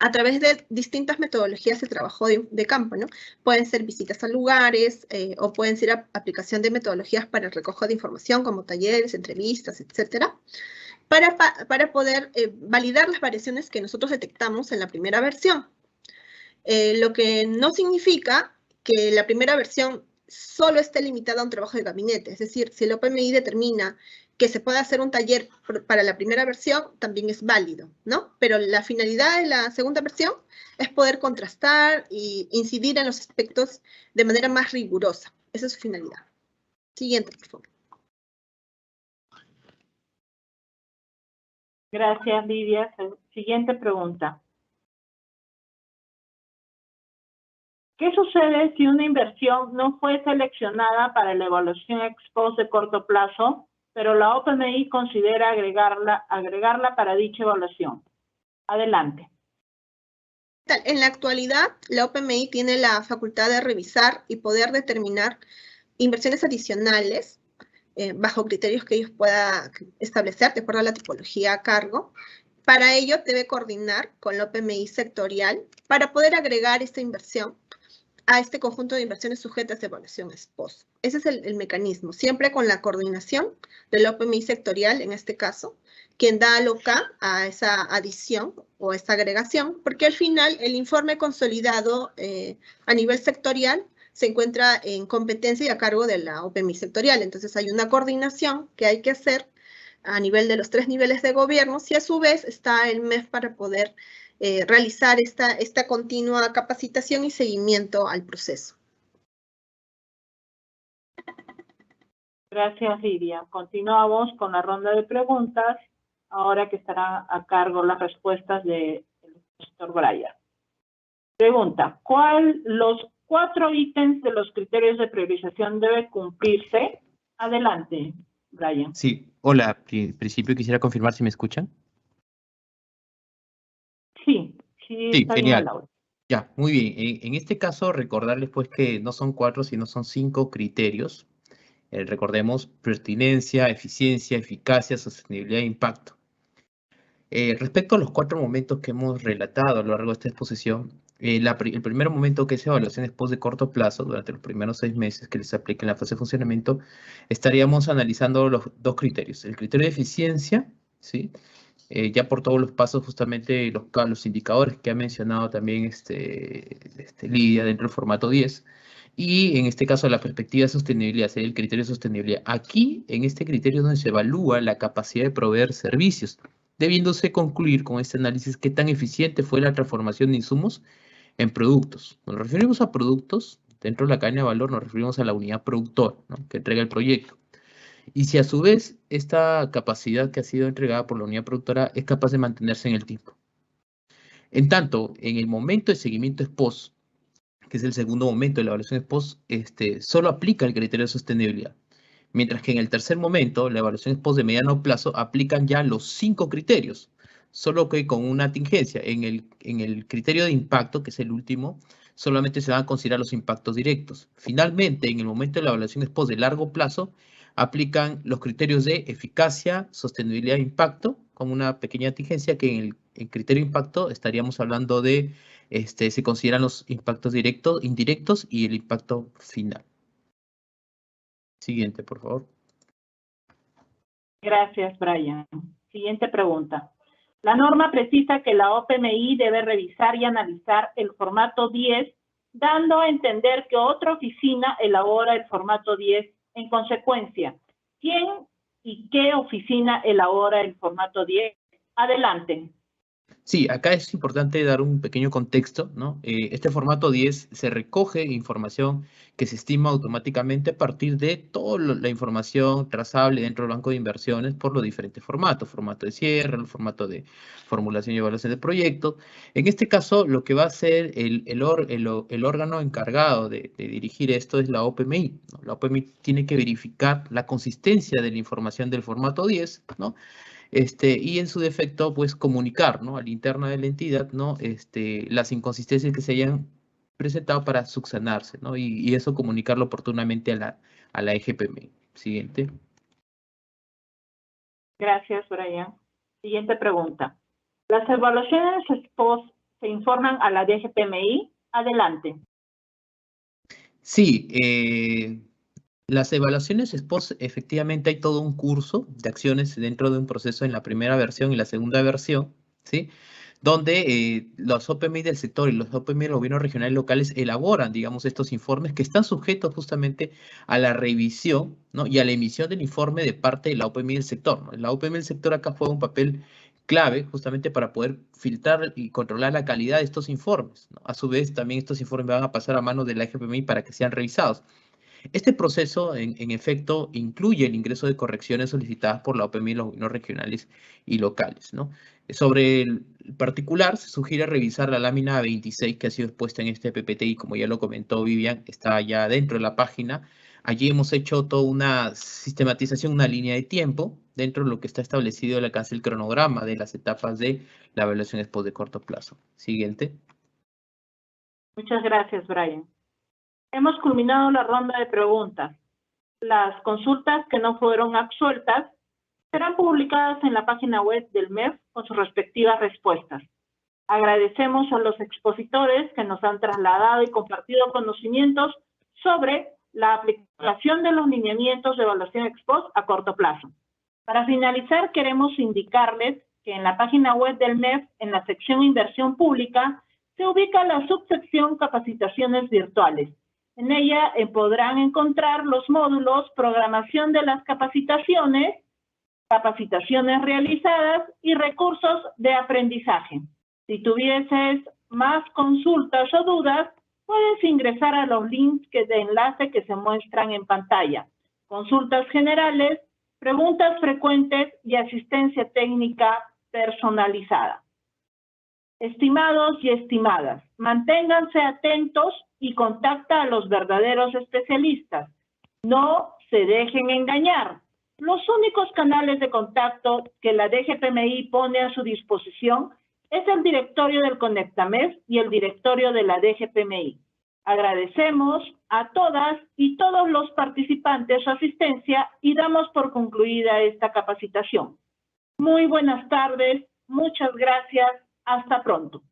[SPEAKER 3] a través de distintas metodologías de trabajo de campo, ¿no? Pueden ser visitas a lugares o pueden ser aplicación de metodologías para el recojo de información, como talleres, entrevistas, etcétera, para poder validar las variaciones que nosotros detectamos en la primera versión. Lo que no significa que la primera versión solo esté limitada a un trabajo de gabinete. Es decir, si el OPMI determina que se puede hacer un taller para la primera versión, también es válido, ¿no? Pero la finalidad de la segunda versión es poder contrastar e incidir en los aspectos de manera más rigurosa. Esa es su finalidad. Siguiente, por favor.
[SPEAKER 1] Gracias, Lidia. Siguiente pregunta. ¿Qué sucede si una inversión no fue seleccionada para la evaluación ex post de corto plazo, pero la OPMI considera agregarla para dicha evaluación? Adelante.
[SPEAKER 3] En la actualidad, la OPMI tiene la facultad de revisar y poder determinar inversiones adicionales bajo criterios que ellos puedan establecer de acuerdo a la tipología a cargo. Para ello, debe coordinar con la OPMI sectorial para poder agregar esta inversión a este conjunto de inversiones sujetas a evaluación ex post. Ese es el mecanismo, siempre con la coordinación de la OPMI sectorial, en este caso, quien da loca a esa adición o esta agregación, porque al final el informe consolidado a nivel sectorial se encuentra en competencia y a cargo de la OPMI sectorial. Entonces hay una coordinación que hay que hacer a nivel de los 3 niveles de gobierno, y a su vez está el MEF para poder realizar esta continua capacitación y seguimiento al proceso.
[SPEAKER 1] Gracias, Lidia. Continuamos con la ronda de preguntas, ahora que estarán a cargo las respuestas del profesor Brian. Pregunta, los 4 ítems de los criterios de priorización deben cumplirse? Adelante, Brian.
[SPEAKER 2] Sí, hola, en principio quisiera confirmar si me escuchan.
[SPEAKER 1] Sí, está
[SPEAKER 2] genial.
[SPEAKER 1] bien, Laura.
[SPEAKER 2] Ya, muy bien. En este caso, recordarles pues que no son 4, sino son 5 criterios. Recordemos, pertinencia, eficiencia, eficacia, sostenibilidad e impacto. Respecto a los 4 momentos que hemos relatado a lo largo de esta exposición, el primer momento, que es evaluación ex post de corto plazo, durante los primeros 6 meses que les aplique en la fase de funcionamiento, estaríamos analizando los 2 criterios. El criterio de eficiencia, ¿sí? Ya por todos los pasos, justamente los indicadores que ha mencionado también Lidia dentro del formato 10. Y en este caso la perspectiva de sostenibilidad, sería el criterio de sostenibilidad. Aquí, en este criterio, es donde se evalúa la capacidad de proveer servicios, debiéndose concluir con este análisis qué tan eficiente fue la transformación de insumos en productos. Nos referimos a productos, dentro de la cadena de valor nos referimos a la unidad productora, ¿no?, que entrega el proyecto. Y si a su vez esta capacidad que ha sido entregada por la unidad productora es capaz de mantenerse en el tiempo. En tanto, en el momento de seguimiento ex post, que es el segundo momento de la evaluación ex post, solo aplica el criterio de sostenibilidad. Mientras que en el tercer momento, la evaluación ex post de mediano plazo, aplican ya los 5 criterios, solo que con una tingencia. En el criterio de impacto, que es el último, solamente se van a considerar los impactos directos. Finalmente, en el momento de la evaluación ex post de largo plazo, aplican los criterios de eficacia, sostenibilidad e impacto, con una pequeña tingencia, que en el criterio de impacto estaríamos hablando de, se consideran los impactos directos, indirectos y el impacto final. Siguiente, por favor.
[SPEAKER 1] Gracias, Brian. Siguiente pregunta. La norma precisa que la OPMI debe revisar y analizar el formato 10, dando a entender que otra oficina elabora el formato 10 en consecuencia. ¿Quién y qué oficina elabora el formato 10? Adelante.
[SPEAKER 2] Sí, acá es importante dar un pequeño contexto, ¿no? Este formato 10 se recoge información que se estima automáticamente a partir de toda la información trazable dentro del banco de inversiones por los diferentes formatos: formato de cierre, el formato de formulación y evaluación de proyectos. En este caso, lo que va a ser el órgano encargado de dirigir esto es la OPMI, ¿no? La OPMI tiene que verificar la consistencia de la información del formato 10, ¿no? Y en su defecto, pues comunicar, ¿no?, al interno de la entidad, ¿no?, las inconsistencias que se hayan presentado para subsanarse, ¿no? Y eso comunicarlo oportunamente a la EGPMI. Siguiente.
[SPEAKER 1] Gracias, Brian. Siguiente pregunta. ¿Las evaluaciones ex post se informan a la DGPMI? Adelante.
[SPEAKER 2] Sí, las evaluaciones ex post, efectivamente hay todo un curso de acciones dentro de un proceso en la primera versión y la segunda versión, ¿sí?, donde los OPMI del sector y los OPMI del gobierno regional y locales elaboran, digamos, estos informes que están sujetos justamente a la revisión, ¿no?, y a la emisión del informe de parte de la OPMI del sector, ¿no? La OPMI del sector acá juega un papel clave justamente para poder filtrar y controlar la calidad de estos informes, ¿no? A su vez, también estos informes van a pasar a manos de la EGPMI para que sean revisados. Este proceso, en efecto, incluye el ingreso de correcciones solicitadas por la OPM y los gobiernos regionales y locales, ¿no? Sobre el particular, se sugiere revisar la lámina 26 que ha sido expuesta en este PPT y como ya lo comentó Vivian, está ya dentro de la página. Allí hemos hecho toda una sistematización, una línea de tiempo dentro de lo que está establecido el alcance del cronograma de las etapas de la evaluación ex post de corto plazo. Siguiente.
[SPEAKER 1] Muchas gracias, Brian. Hemos culminado la ronda de preguntas. Las consultas que no fueron absueltas serán publicadas en la página web del MEF con sus respectivas respuestas. Agradecemos a los expositores que nos han trasladado y compartido conocimientos sobre la aplicación de los lineamientos de evaluación ex post a corto plazo. Para finalizar, queremos indicarles que en la página web del MEF, en la sección Inversión Pública, se ubica la subsección Capacitaciones Virtuales. En ella podrán encontrar los módulos Programación de las capacitaciones, capacitaciones realizadas y recursos de aprendizaje. Si tuvieses más consultas o dudas, puedes ingresar a los links de enlace que se muestran en pantalla. Consultas generales, preguntas frecuentes y asistencia técnica personalizada. Estimados y estimadas, manténganse atentos y contacta a los verdaderos especialistas. No se dejen engañar. Los únicos canales de contacto que la DGPMI pone a su disposición es el directorio del CONECTAMEF y el directorio de la DGPMI. Agradecemos a todas y todos los participantes su asistencia y damos por concluida esta capacitación. Muy buenas tardes, muchas gracias, hasta pronto.